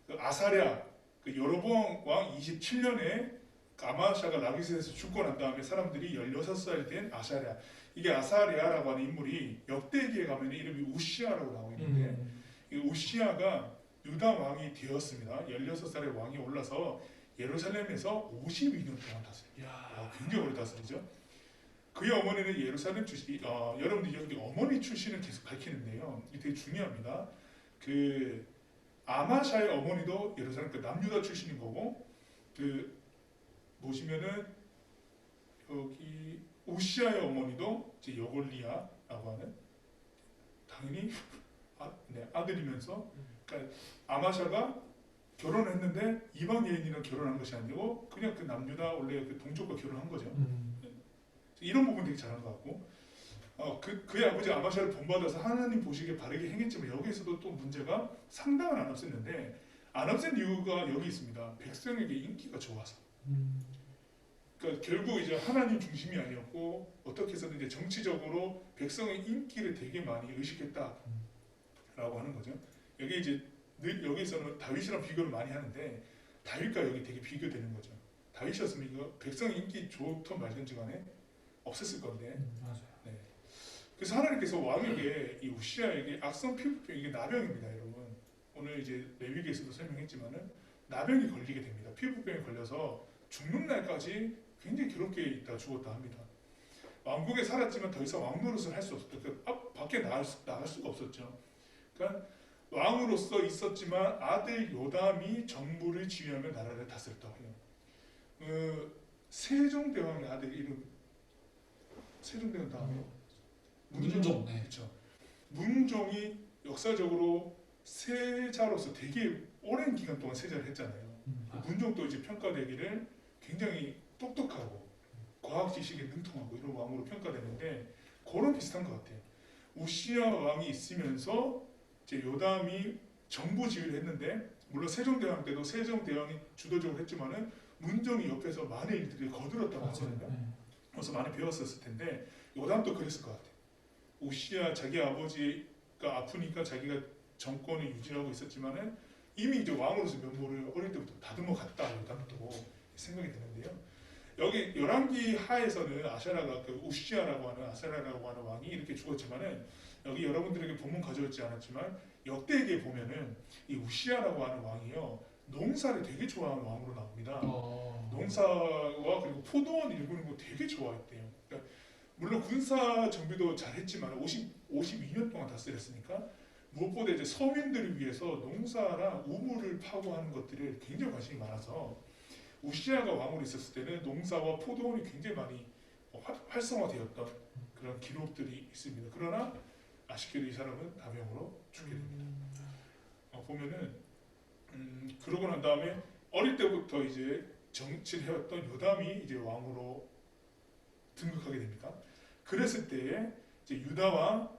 그 아사랴, 그 여로보암 왕 27년에 아마샤가 라기스에서 죽고 난 다음에 사람들이 16살 된 아사랴, 이게 아사랴라고 하는 인물이 역대기에 가면 이름이 우시아라고 나오고 있는데 이 우시아가 유다 왕이 되었습니다. 16살의 왕이 올라서 예루살렘에서 52년 동안 다스려요. 굉장히 오래 다스리죠. 그의 어머니는 예루살렘 출신. 여러분들 여기 어머니 출신을 계속 밝히는데요. 이게 되게 중요합니다. 그 아마샤의 어머니도 예루살렘 그 남유다 출신인 거고, 그 보시면은 여기 우시아의 어머니도 이제 여골리아라고 하는 당연히 아들이면서, 그러니까 아마샤가 결혼했는데 이방 여인이랑 결혼한 것이 아니고 그냥 그 남유다 원래 그 동족과 결혼한 거죠. 이런 부분 되게 잘한 것 같고, 그의 아버지 아마샤를 본받아서 하나님 보시기에 바르게 행했지만 여기에서도 또 문제가 상당한 안 없앴는데, 안 없앤 이유가 여기 있습니다. 백성에게 인기가 좋아서. 그러니까 결국 이제 하나님 중심이 아니었고 어떻게 해서든 이제 정치적으로 백성의 인기를 되게 많이 의식했다라고 하는 거죠. 여기 이제 늘 여기서는 다윗이랑 비교를 많이 하는데 다윗과 여기 되게 비교되는 거죠. 다윗이었으면 이거 백성의 인기 좋던 말든지 간에 없었을 건데. 맞아요. 네. 그래서 하나님께서 왕에게 이 우시아에게 악성 피부병, 이게 나병입니다, 여러분. 오늘 이제 레위기에서도 설명했지만은 나병이 걸리게 됩니다. 피부병에 걸려서 죽는 날까지 굉장히 괴롭게 있다 죽었다 합니다. 왕국에 살았지만 더 이상 왕 노릇을 할 수 없었다. 밖에 나갈 수가 없었죠. 그러니까 왕으로서 있었지만 아들 요담이 정부를 지휘하며 나라를 다스렸다고 해요. 세종대왕의 아들 이름, 세종대왕 다음에 문종. 네. 그렇죠. 문종이 역사적으로 세자로서 되게 오랜 기간 동안 세자를 했잖아요. 문종도 이제 평가되기를 굉장히 똑똑하고 과학 지식에 능통하고 이런 왕으로 평가되는데, 그런 비슷한 것 같아요. 우시아 왕이 있으면서 이제 요담이 정부 지휘를 했는데, 물론 세종대왕 때도 세종대왕이 주도적으로 했지만은 문종이 옆에서 많은 일들을 거들었다고 하거든요. 그래서 많이 배웠었을 텐데 요담도 그랬을 것 같아요. 우시아 자기 아버지가 아프니까 자기가 정권을 유지하고 있었지만은 이미 이제 왕으로서 면모를 어릴 때부터 다듬어 갔다, 요담도 생각이 드는데요. 여기 열왕기 하에서는 아샤라가 그 우시아라고 하는 아사라라고 하는 왕이 이렇게 죽었지만은, 여기 여러분들에게 본문 가져왔지 않았지만 역대기에 보면은 이 우시아라고 하는 왕이요 농사를 되게 좋아하는 왕으로 나옵니다. 농사와 그리고 포도원 일구는 거 되게 좋아했대요. 그러니까 물론 군사 정비도 잘했지만 52년 동안 다스렸으니까 무엇보다 이제 서민들을 위해서 농사랑 우물을 파고 하는 것들을 굉장히 관심이 많아서 우시아가 왕으로 있었을 때는 농사와 포도원이 굉장히 많이 활성화되었던 그런 기록들이 있습니다. 그러나 아쉽게도 이 사람은 나병으로 죽게 됩니다. 보면은 그러고 난 다음에 어릴 때부터 이제 정치를 해왔던 요담이 이제 왕으로 등극하게 됩니다. 그랬을 때에 이제 유다와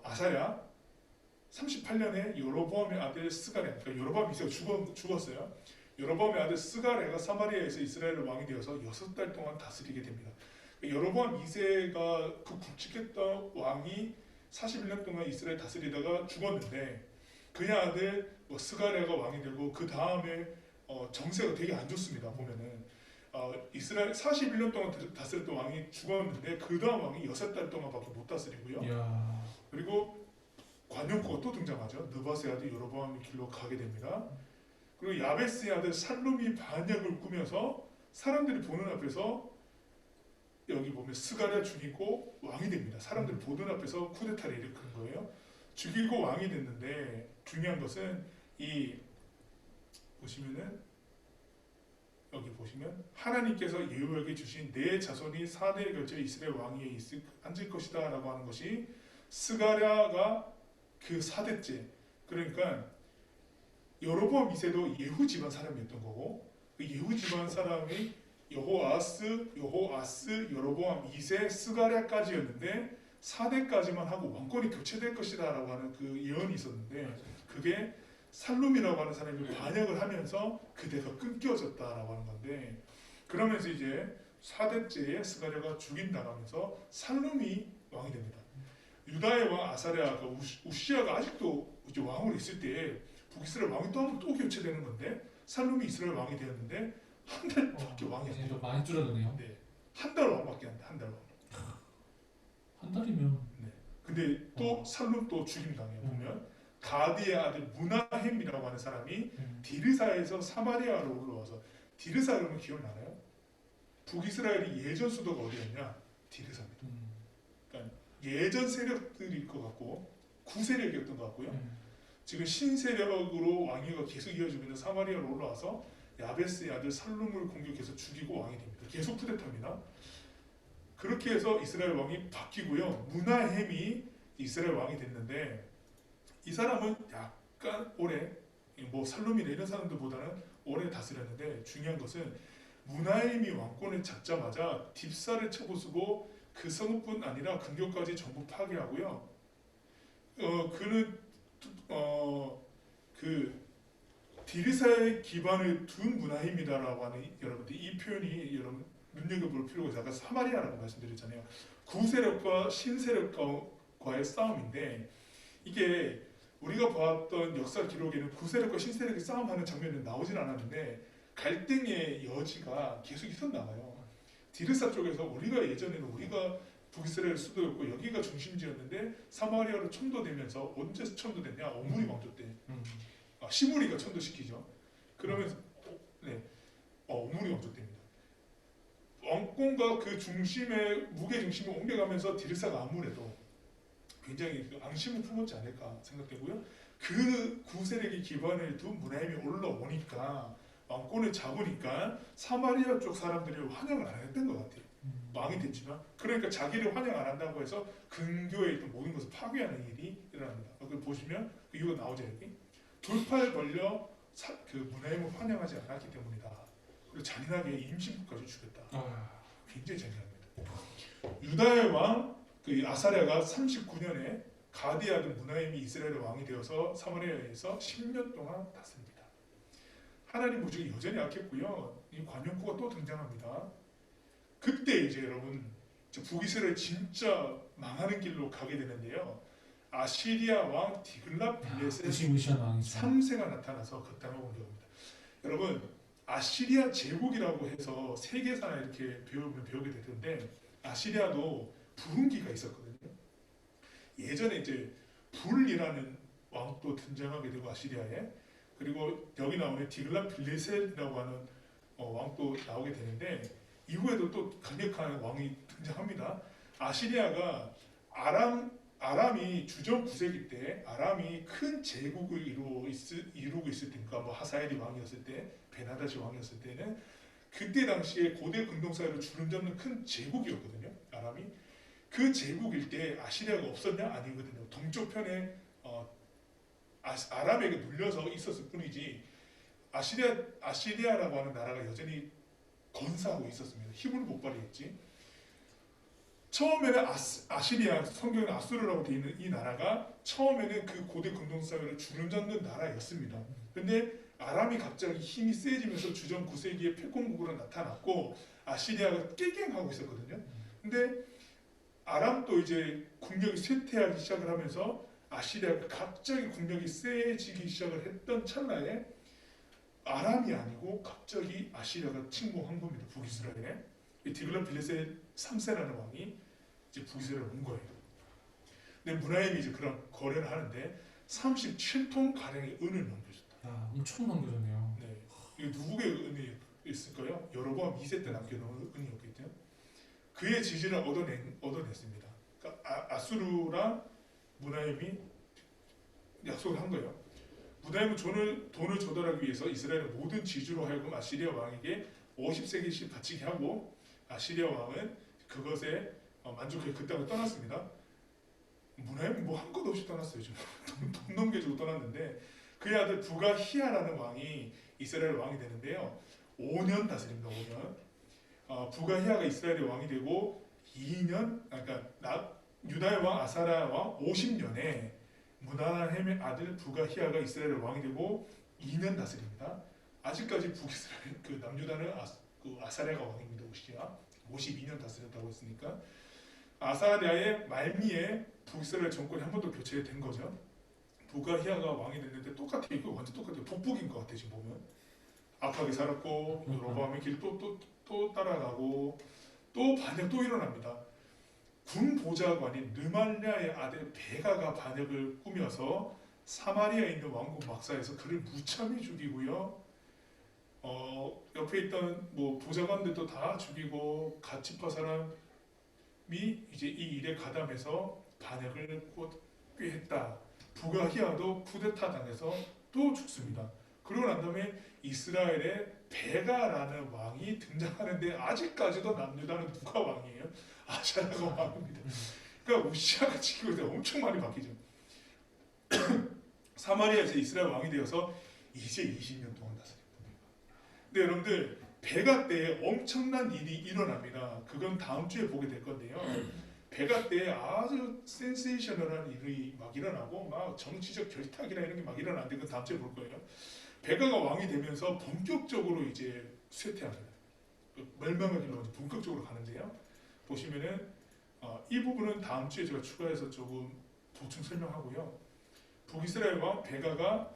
아사야 38년에 여로보암의 아들 스가랴, 그러니까 여로보암 2세가 죽었어요. 여로보암의 아들 스가랴가 사마리아에서 이스라엘의 왕이 되어서 6달 동안 다스리게 됩니다. 여로보암 2세가 그 굵직했던 왕이 41년 동안 이스라엘 다스리다가 죽었는데, 그의 아들 스가랴가 왕이 되고 그 다음에 정세가 되게 안 좋습니다. 보면은 이스라엘 41년 동안 다스렸던 왕이 죽었는데 그 다음 왕이 6달 동안밖에 못 다스리고요. 그리고 관용구가 또 등장하죠. 느바스의 아들 여로보암의 길로 가게 됩니다. 그리고 야베스의 아들 살룸이 반역을 꾸며서 사람들이 보는 앞에서, 여기 보면 스가랴 죽이고 왕이 됩니다. 사람들이 보는 앞에서 쿠데타를 일으킨 거예요. 죽이고 왕이 됐는데 중요한 것은 이 보시면은 여기 보시면 하나님께서 예후에게 주신 내 자손이 4대에 걸쳐 이스라엘 왕위에 앉을 것이다 라고 하는 것이, 스가랴가 그 4대째, 그러니까 여로보암 2세도 예후 집안 사람이었던 거고, 그 예후 집안 사람이 여호아스, 여로보암 2세, 스가랴까지였는데 4대까지만 하고 왕권이 교체될 것이다 라고 하는 그 예언이 있었는데, 그게 살룸이라고 하는 사람이 반역을 하면서 그 대가 끊겨졌다라고 하는 건데, 그러면서 이제 4대째에 스가랴가 죽임당하면서 살룸이 왕이 됩니다. 유다의 왕 아사랴가 우시아가 아직도 이제 왕으로 있을 때 북이스라엘 왕이 또 교체되는 건데, 살룸이 이스라엘 왕이 되었는데 한 달밖에 왕이 안 돼요. 많이 줄어드네요. 네, 한 달 왕밖에 안 돼. 한 달 왕. 한 달이면. 네. 근데 또 살룸 또 죽임당해요. 보면 가디의 아들 무나헴이라고 하는 사람이 디르사에서 사마리아로 올라와서 디르사 여러분 기억나나요? 북이스라엘이 예전 수도가 어디였냐? 디르사입니다. 그러니까 예전 세력들일 것 같고 구세력이었던 것 같고요. 지금 신세력으로 왕위가 계속 이어지고 있는 사마리아로 올라와서 야베스의 아들 살룸을 공격해서 죽이고 왕이 됩니다. 계속 쿠데타입니다. 그렇게 해서 이스라엘 왕이 바뀌고요. 무나헴이 이스라엘 왕이 됐는데 이 사람은 약간 오래 뭐 살룸이나 이런 사람들보다는 오래 다스렸는데 중요한 것은 무나헴이 왕권을 잡자마자 딥사를 쳐부수고 그 성읍뿐 아니라 근교까지 전부 파괴하고요. 그는 그 디르사의 기반을 둔 무나헴이다라고 하는 여러분들 이 표현이 여러분 눈여겨볼 필요가 있어요. 아까 사마리아라고 말씀드렸잖아요. 구세력과 신세력과의 싸움인데 이게 우리가 보았던 역사 기록에는 구세력과 신세력이 싸움하는 장면은 나오진 않았는데 갈등의 여지가 계속 있었나 봐요. 디르사 쪽에서 예전에는 우리가 북이스라엘 수도였고 여기가 중심지였는데 사마리아로 천도되면서 언제 천도됐냐? 오므리 왕조 때. 시므리가 천도시키죠. 그러면서 오므리 왕조 때입니다. 왕권과 그 무게 중심을 옮겨가면서 디르사가 아무래도 굉장히 앙심을 품었지 않을까 생각되고요. 그 구세력의 기반을 둔 무나헴이 올라오니까 왕권을 잡으니까 사마리아 쪽 사람들이 환영을 안 했던 것 같아요. 왕이 됐지만 그러니까 자기를 환영 안 한다고 해서 근교에 있던 모든 것을 파괴하는 일이 일어납니다. 그걸 보시면 그 이유가 나오죠. 여기 돌팔 벌려 그 무나헴을 환영하지 않았기 때문이다. 그리고 잔인하게 임신부까지 죽였다. 굉장히 잔인합니다. 유다의 왕 그 아사랴가 39년에 가디 아들 무나헴이 이스라엘의 왕이 되어서 사마리아에서 10년 동안 다스립니다. 하나님 무지가 여전히 약했고요. 이 관용구가 또 등장합니다. 그때 이제 여러분 북이스라엘 진짜 망하는 길로 가게 되는데요. 아시리아 왕 디글랏빌레셋 무시무시한 왕이죠. 3세가 나타나서 그 땅을 공격합니다. 여러분 아시리아 제국이라고 해서 세계사나 이렇게 배우게 되던데 아시리아도 부흥기가 있었거든요. 예전에 이제 불이라는 왕도 등장하게 되고 아시리아에 그리고 여기 나오는 디글랏빌레셋이라고 하는 왕도 나오게 되는데 이후에도 또 강력한 왕이 등장합니다. 아시리아가 아람이 주전 9세기 때 아람이 큰 제국을 이루고 있을 때니까 뭐 하사엘이 왕이었을 때 베나다시 왕이었을 때는 그때 당시에 고대 근동사회를 주름잡는 큰 제국이었거든요. 아람이 그 제국일 때 아시리아가 없었냐? 아니거든요. 동쪽 편에 아람에게 눌려서 있었을 뿐이지 아시리아라고 하는 나라가 여전히 건사하고 있었습니다. 힘을 못 발휘했지. 처음에는 아시리아, 성경에 아수르라고 되어 있는 이 나라가 처음에는 그 고대 근동사회를 주름잡는 나라였습니다. 근데 아람이 갑자기 힘이 세지면서 주전 9세기에 패권국으로 나타났고 아시리아가 깨갱하고 있었거든요. 근데 아람도 이제 국력이 쇠퇴하기 시작을 하면서 아시리아가 갑자기 국력이 세지기 시작을 했던 찰나에 아람이 아니고 갑자기 아시리아가 침공한 겁니다. 북이스라엘에. 디글랏빌레셋 3세라는 왕이 이제 북이스라엘에 온 거예요. 근데 무나헴이 이제 그런 거래를 하는데 37톤 가량의 은을 넘겨줬다. 엄청 넘겨줬네요. 네, 이게 누구의 은이 있을까요? 여로보암 2세 때 남겨놓은 은이었겠죠. 그의 지지를 얻어냈습니다. 그러니까 아수르랑 무나헴이 약속을 한 거예요. 무나헴은 돈을 조달하기 위해서 이스라엘의 모든 지주로 하여금 아시리아 왕에게 50세겔씩 바치게 하고 아시리아 왕은 그것에 만족해 그 땅을 떠났습니다. 무나헴은 뭐 한 것 없이 떠났어요. 지금 돈 넘겨주고 떠났는데 그의 아들 부가히야라는 왕이 이스라엘 왕이 되는데요. 5년 다스립니다. 5년. 부가히야가 이스라엘의 왕이 되고 2년, 그러니까 유다의 왕 아사랴 왕 50년에 무나헴의 아들 부가히야가 이스라엘의 왕이 되고 2년 다스립니다. 아직까지 북이스라엘 그 남유다는 아사랴가 왕입니다. 오시야 52년 다스렸다고 했으니까 아사랴의 말미에 북이스라엘 정권이 한 번 더 교체된 거죠. 부가히야가 왕이 됐는데 똑같아요. 이거 완전 똑같아요. 복복인 것 같아 지금 보면. 악하게 살았고 여로보암의 길 또 따라가고 또 반역 또 일어납니다. 군 보좌관인 르말랴의 아들 베가가 반역을 꾸며서 사마리아에 있는 왕궁 막사에서 그를 무참히 죽이고요. 옆에 있던 뭐 보좌관들도 다 죽이고 갓지파 사람이 이제 이 일에 가담해서 반역을 꾀했다. 부가히아도 쿠데타 당해서 또 죽습니다. 그러고 난 다음에 이스라엘에 베가라는 왕이 등장하는데 아직까지도 남유다는 누가 왕이에요? 아샤라가 왕입니다. 그러니까 우시아가 지키고 있을 때 엄청 많이 바뀌죠. 사마리아에서 이스라엘 왕이 되어서 이제 20년 동안 다스립니다. 근데 여러분들 베가 때에 엄청난 일이 일어납니다. 그건 다음 주에 보게 될 건데요. 베가 때에 아주 센세이셔널한 일이 막 일어나고 막 정치적 결탁이나 이런 게 막 일어나는데 그건 다음 주에 볼 거예요. 베가가 왕이 되면서 본격적으로 이제 쇠퇴합니다. 멸망의 길로 본격적으로 가는데요. 보시면은 이 부분은 다음 주에 제가 추가해서 조금 보충 설명하고요. 북이스라엘 왕 베가가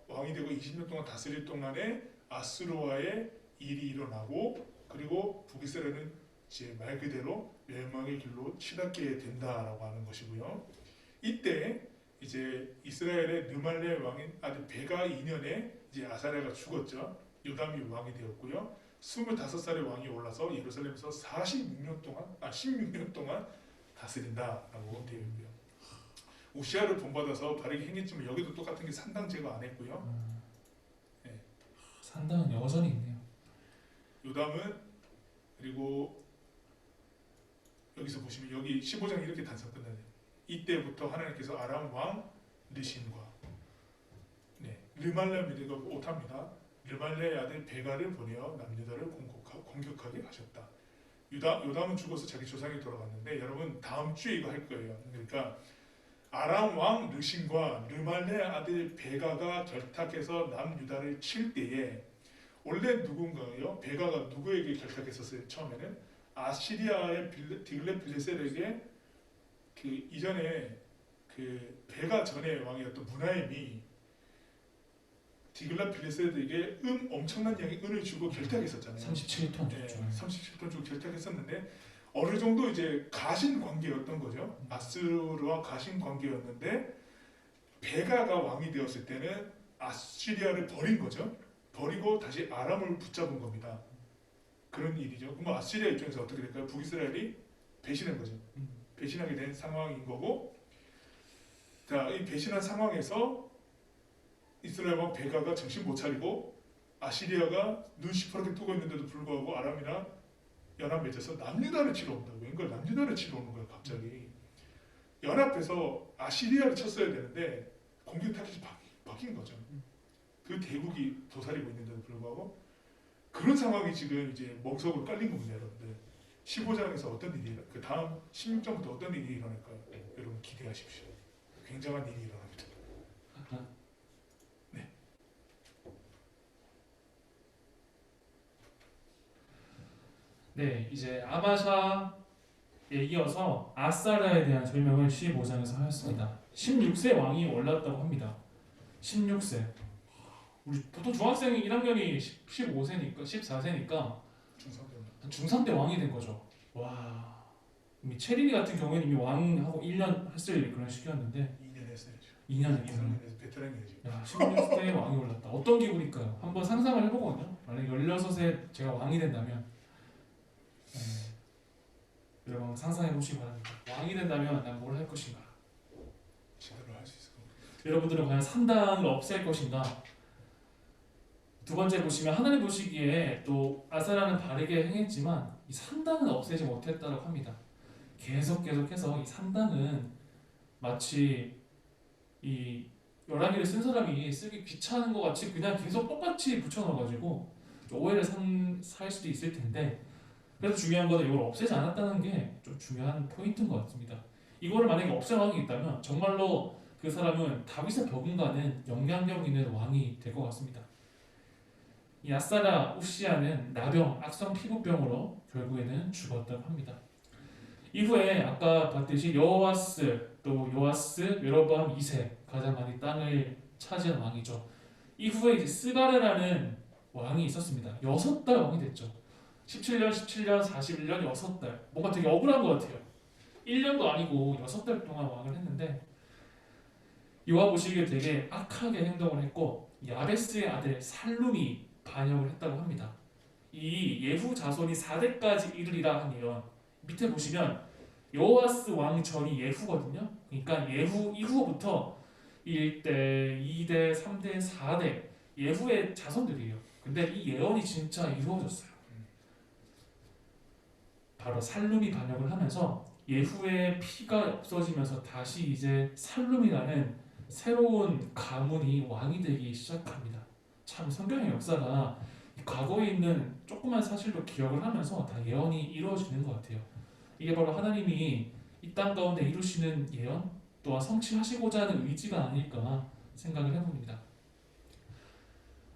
왕이 되고 20년 동안 다스릴 동안에 아수르와의 일이 일어나고 그리고 북이스라엘은 이제 말 그대로 멸망의 길로 치닫게 된다라고 하는 것이고요. 이때 이제 이스라엘의 르말레 왕인 아들 베가 2년에 이제 아사랴가 죽었죠. 요담이 왕이 되었고요. 25살의 왕이 올라서 예루살렘에서 16년 동안 다스린다라고 되어 있고요. 우시아를 본받아서 바르게 행했지만 여기도 똑같은 게 산당 제거 안 했고요. 네. 산당은 여전히 있네요. 요담은 그리고 여기서 보시면 여기 15장 이렇게 단서 끝나요. 이때부터 하나님께서 아람 왕 르신과 르말레 미르가 오탑니다. 르말레의 아들 베가를 보내어 남유다를 공격하게 하셨다. 요담은 죽어서 자기 조상이 돌아갔는데 여러분 다음 주에 이거 할 거예요. 그러니까 아람 왕 르신과 르말레의 아들 베가가 결탁해서 남유다를 칠 때에 원래 누군가요? 베가가 누구에게 결탁했었어요? 처음에는 아시리아의 디글렛-빌레셀에게 그 이전에 그 베가 전의 왕이었던 무나임이 디글렛-빌레셀에게 엄청난 양의 은을 주고 결탁했었잖아요. 37톤 네, 줬죠. 37톤 주고 결탁했었는데 어느 정도 이제 가신 관계였던 거죠. 아스르와 가신 관계였는데 베가가 왕이 되었을 때는 아시리아를 버린 거죠. 버리고 다시 아람을 붙잡은 겁니다. 그런 일이죠. 그럼 아시리아 입장에서 어떻게 될까요? 북이스라엘이 배신한 거죠. 배신하게 된 상황인 거고, 자, 이 배신한 상황에서 이스라엘 왕 베가가 정신 못 차리고 아시리아가 눈 시퍼렇게 뜨고 있는데도 불구하고 아람이랑 연합 맺어서 남유다를 치러 온다고. 웬걸 남유다를 치러 오는 거예요, 갑자기. 연합해서 아시리아를 쳤어야 되는데 공격 타깃이 바뀐 거죠. 그 대국이 도사리고 있는데도 불구하고 그런 상황이 지금 이제 멍석으로 깔린 겁니다, 여러분들. 15장에서 어떤 일이 그 다음 16장부터 어떤 일이 일어날까요? 여러분 기대하십시오. 굉장한 일이 일어납니다. 네. 네, 이제 아바샤에 이어서 아사랴에 대한 설명을 15장에서 하였습니다. 16세 왕이 올랐다고 합니다. 16세. 우리 보통 중학생 1학년이 15세니까 14세니까 중3 때 왕이 된 거죠. 와. 이미 체리니 같은 경우에는 이미 왕하고 1년 했을 그런 시기였는데 2년 했어야죠. 2년. 베테랑이죠. 야, 16세에 왕이 올랐다. 어떤 기분일까요? 한번 상상을 해보거든요. 만약 16에 제가 왕이 된다면 여러분 상상해 보시기 바랍니다. 왕이 된다면 난 뭘 할 것인가? 제대로 할 수 있을 겁니다. 여러분들은 과연 산당을 없앨 것인가? 두 번째 보시면 하나님 보시기에 또 아사랴는 바르게 행했지만 이 산당은 없애지 못했다고 합니다. 계속해서 이 산당은 마치 이 열왕기를 쓴 사람이 쓰기 귀찮은 것 같이 그냥 계속 똑같이 붙여넣어가지고 오해를 살 수도 있을 텐데 그래서 중요한 거는 이걸 없애지 않았다는 게 좀 중요한 포인트인 것 같습니다. 이거를 만약에 없앨 왕이 있다면 정말로 그 사람은 다윗의 버금가는 영향력 있는 왕이 될 것 같습니다. 이 아사랴 우시아는 나병, 악성 피부병으로 결국에는 죽었다고 합니다. 이후에 아까 봤듯이 여호와스, 또 요아스, 여로보암 2세 가장 많이 땅을 차지한 왕이죠. 이후에 이제 스가랴라는 왕이 있었습니다. 6달 왕이 됐죠. 17년, 41년, 6달. 뭔가 되게 억울한 것 같아요. 1년도 아니고 6달 동안 왕을 했는데 요아 보시기에 되게 악하게 행동을 했고 야베스의 아들 살룸이 반역을 했다고 합니다. 이 예후 자손이 4대까지 이르리라 한 예언 밑에 보시면 여호와스 왕 전이 예후거든요. 그러니까 예후 이후부터 1대, 2대, 3대, 4대 예후의 자손들이에요. 근데 이 예언이 진짜 이루어졌어요. 바로 살룸이 반역을 하면서 예후의 피가 없어지면서 다시 이제 살룸이라는 새로운 가문이 왕이 되기 시작합니다. 참 성경의 역사가 과거에 있는 조그만 사실도 기억을 하면서 다 예언이 이루어지는 것 같아요. 이게 바로 하나님이 이 땅 가운데 이루시는 예언 또한 성취하시고자 하는 의지가 아닐까 생각을 해봅니다.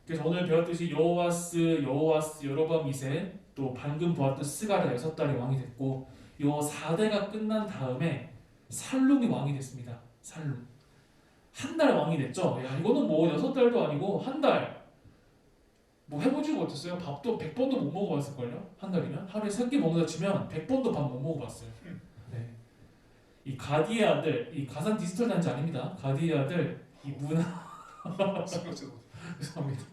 그래서 오늘 배웠듯이 여호와스, 여로보암 2세 또 방금 보았던 스가랴 6달이 왕이 됐고 요 4대가 끝난 다음에 살룸이 왕이 됐습니다. 살룸 한 달 왕이 됐죠. 야 이거는 뭐 6달도 아니고 한 달 뭐 해보지 못했어요. 밥도 100번도 못 먹어봤을걸요. 한 달이면 하루에 3끼 먹는다 치면 100번도 밥 못 먹어봤어요. 네. 이 가디의 아들, 이 가산 디지털 단지 아닙니다. 가디의 아들 이 죄송합니다.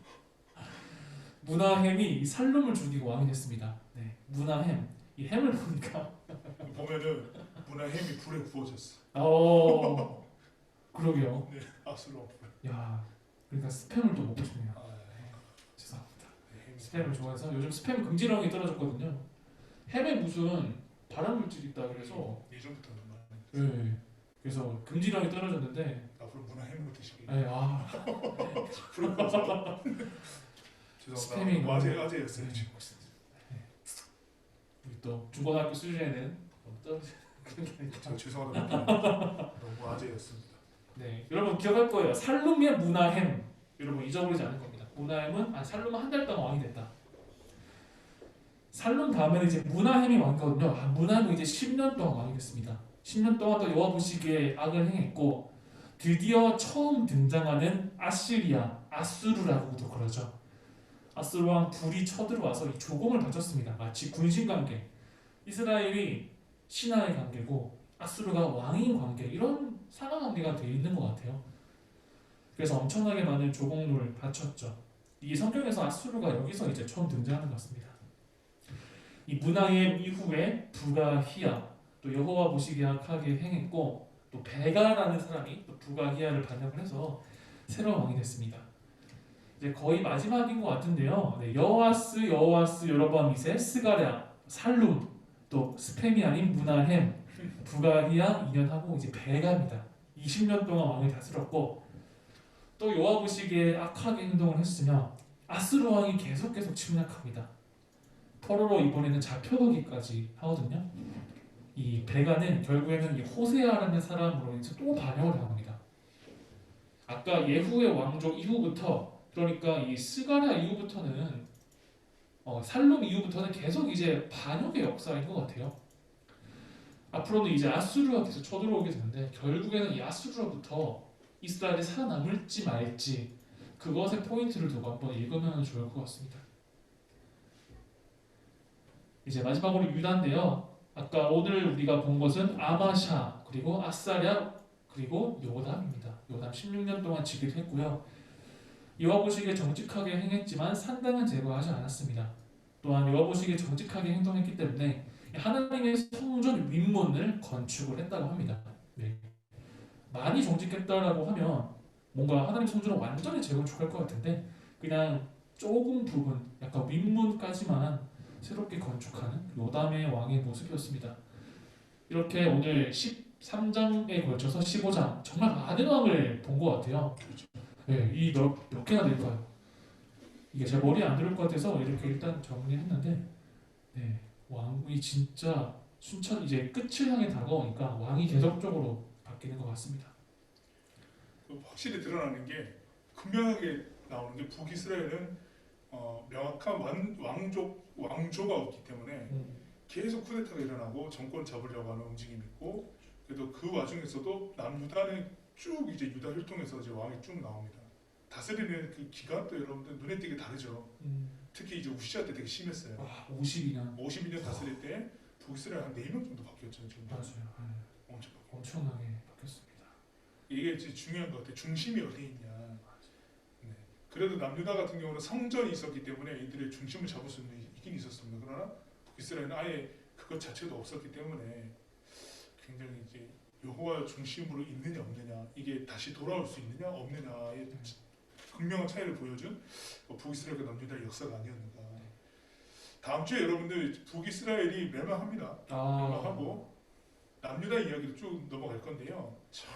문하햄이 이 살룸을 죽이고 왕이 됐습니다. 네. 문하햄 이 햄을 보니까 보면은 문화햄이 불에 구워졌어. 그러게요. 네, 아슬로. 야 그러니까 스팸을 또 먹고 싶네요. 아, 죄송합니다. 네, 스팸을 좋아해서 요즘 스팸 금지령이 떨어졌거든요. 햄에 무슨 발암물질 있다 그래서 예전부터 많이. 네. 그래서 금지령이 떨어졌는데 앞으로 문화햄으로 드시기. 네, 불에 구워서. 스팸이 죄송합니다. 아재였어요 네. 지금. 우리 또 중고등학교 수준에는 떨어진 그런 게 아니죠. 저 죄송합니다. 너무 아재였습니다. 네, 여러분 기억할 거예요. 살룸의 문하햄 여러분 잊어버리지 않을 겁니다. 문하햄은 살룸은 한 달 동안 왕이 됐다. 살룸 다음에는 이제 문하햄이 왕이거든요. 문하햄은 이제 10년 동안 왕이 됐습니다. 10년 동안 또 여호와 보시기에 악을 행했고 드디어 처음 등장하는 아시리아, 아수르라고도 그러죠. 아수르 왕 불이 쳐들어와서 이 조공을 바쳤습니다. 마치 군신 관계, 이스라엘이 신하의 관계고 아수르가 왕인 관계 이런 상하관계가 되어 있는 것 같아요. 그래서 엄청나게 많은 조공을 바쳤죠. 이 성경에서 아수르가 여기서 이제 처음 등장하는 것 같습니다. 이 문하햄 이후에 부가히야 또 여호와 보시기에 악하게 행했고 또 베가라는 사람이 또 부가히야를 반역을 해서 새로운 왕이 됐습니다. 이제 거의 마지막인 것 같은데요. 네, 여호와스, 여로보암 2세, 스가랴, 살룸, 또 스팸이 아닌 문하햄, 부가히야 2년 하고 이제 베가입니다. 20년 동안 왕을 다스렸고 또 여호와 보시기에 악하게 행동을 했으며 아수르 왕이 계속 침략합니다. 포로로 이번에는 잡혀가기까지 하거든요. 이 베가는 결국에는 이 호세아라는 사람으로 인해서 또 반역을 당합니다. 아까 예후의 왕족 이후부터 그러니까 이 스가랴 이후부터는 살룸 이후부터는 계속 이제 반역의 역사인 것 같아요. 앞으로는 이제 아수르가 계속 쳐들어오게 되는데 결국에는 이 아수르로부터 이스라엘이 살아남을지 말지 그것에 포인트를 두고 한번 읽으면 좋을 것 같습니다. 이제 마지막으로 유다인데요. 아까 오늘 우리가 본 것은 아마샤 그리고 아사랴 그리고 요담입니다. 요담 16년 동안 지기도 했고요. 여호와 보시기에 정직하게 행했지만 산당은 제거하지 않았습니다. 또한 여호와 보시기에 정직하게 행동했기 때문에 하나님의 성전 윗문을 건축을 했다고 합니다. 네. 많이 정직했다라고 하면 뭔가 하나님 성전을 완전히 재건축할 것 같은데 그냥 조금 부분 약간 윗문까지만 새롭게 건축하는 요담의 왕의 모습이었습니다. 이렇게 오늘 13장에 걸쳐서 15장 정말 많은 왕을 본 것 같아요. 네, 이 몇 개나 될까요? 이게 제 머리에 안 들을 것 같아서 이렇게 일단 정리했는데 네, 왕이 진짜 순천 이제 끝을 향해 다가오니까 왕이 계속적으로 바뀌는 것 같습니다. 확실히 드러나는 게 분명하게 나오는 게 북이스라엘은 명확한 왕조가 없기 때문에 계속 쿠데타가 일어나고 정권 잡으려고 하는 움직임이 있고 그래도 그 와중에서도 남유다는 쭉 이제 유다 혈통에서 이제 왕이 쭉 나옵니다. 다스리는 그 기간도 여러분들 눈에 띄게 다르죠. 특히 이제 우시아 때 되게 심했어요. 52년 다스릴 때 북이스라엘 한 4명 정도 바뀌었죠. 맞아요. 엄청 엄청나게 바뀌었습니다. 이게 이제 중요한 것 같아요. 중심이 어디 있냐. 네. 그래도 남유다 같은 경우는 성전이 있었기 때문에 이들의 중심을 잡을 수 있긴 있었습니다. 그러나 북이스라엘은 아예 그것 자체도 없었기 때문에 굉장히 이제 여호와 중심으로 있느냐 없느냐, 이게 다시 돌아올 수 있느냐 없느냐의 극명한 차이를 보여준 북이스라엘과 남유다의 역사가 아니었는가. 다음 주에 여러분들 북이스라엘이 멸망합니다. 멸망하고 남유다 이야기로 쭉 넘어갈 건데요. 참,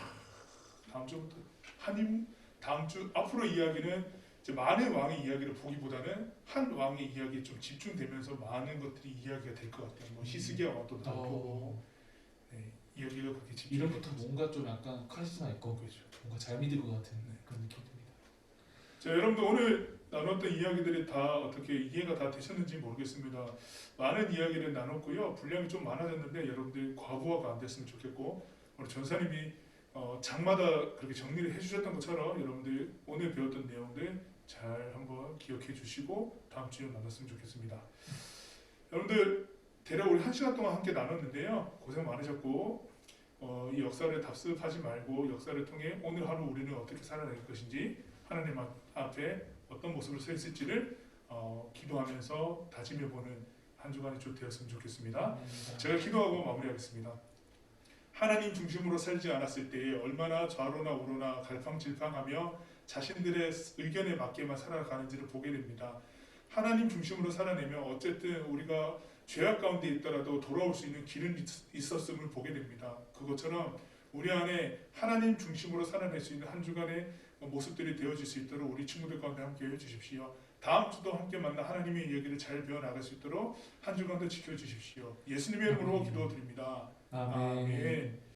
다음 주부터 다음 주 앞으로 이야기는 이제 많은 왕의 이야기를 보기보다는 한 왕의 이야기에 좀 집중되면서 많은 것들이 이야기가 될 것 같아요. 뭐 히스기야 왕도 나올 거고, 네, 이야기가 그렇게 집중. 이름부터 뭔가 좀 약간 카리스마 있고 그렇죠. 뭔가 잘 믿을 것 같은 그런 느낌이 듭니다. 자, 여러분들 오늘 나눴던 이야기들이 다 어떻게 이해가 다 되셨는지 모르겠습니다. 많은 이야기를 나눴고요. 분량이 좀 많아졌는데 여러분들 과부하가 안 됐으면 좋겠고, 우리 전사님이 장마다 그렇게 정리를 해주셨던 것처럼 여러분들 오늘 배웠던 내용들 잘 한번 기억해 주시고 다음 주에 만났으면 좋겠습니다. 여러분들 대략 우리 1시간 동안 함께 나눴는데요. 고생 많으셨고 이 역사를 답습하지 말고 역사를 통해 오늘 하루 우리는 어떻게 살아낼 것인지 하나님 앞에 어떤 모습으로 서 있을지를 기도하면서 다짐해보는 한 주간이 좀 되었으면 좋겠습니다. 제가 기도하고 마무리하겠습니다. 하나님 중심으로 살지 않았을 때에 얼마나 좌로나 우로나 갈팡질팡하며 자신들의 의견에 맞게만 살아가는지를 보게 됩니다. 하나님 중심으로 살아내면 어쨌든 우리가 죄악 가운데 있더라도 돌아올 수 있는 길은 있었음을 보게 됩니다. 그것처럼 우리 안에 하나님 중심으로 살아낼 수 있는 한 주간의 모습들이 되어질 수 있도록 우리 친구들 가운데 함께 해주십시오. 다음 주도 함께 만나 하나님의 이야기를 잘 배워나갈 수 있도록 한 주간도 지켜주십시오. 예수님의 이름으로 기도드립니다. 아멘. 아멘.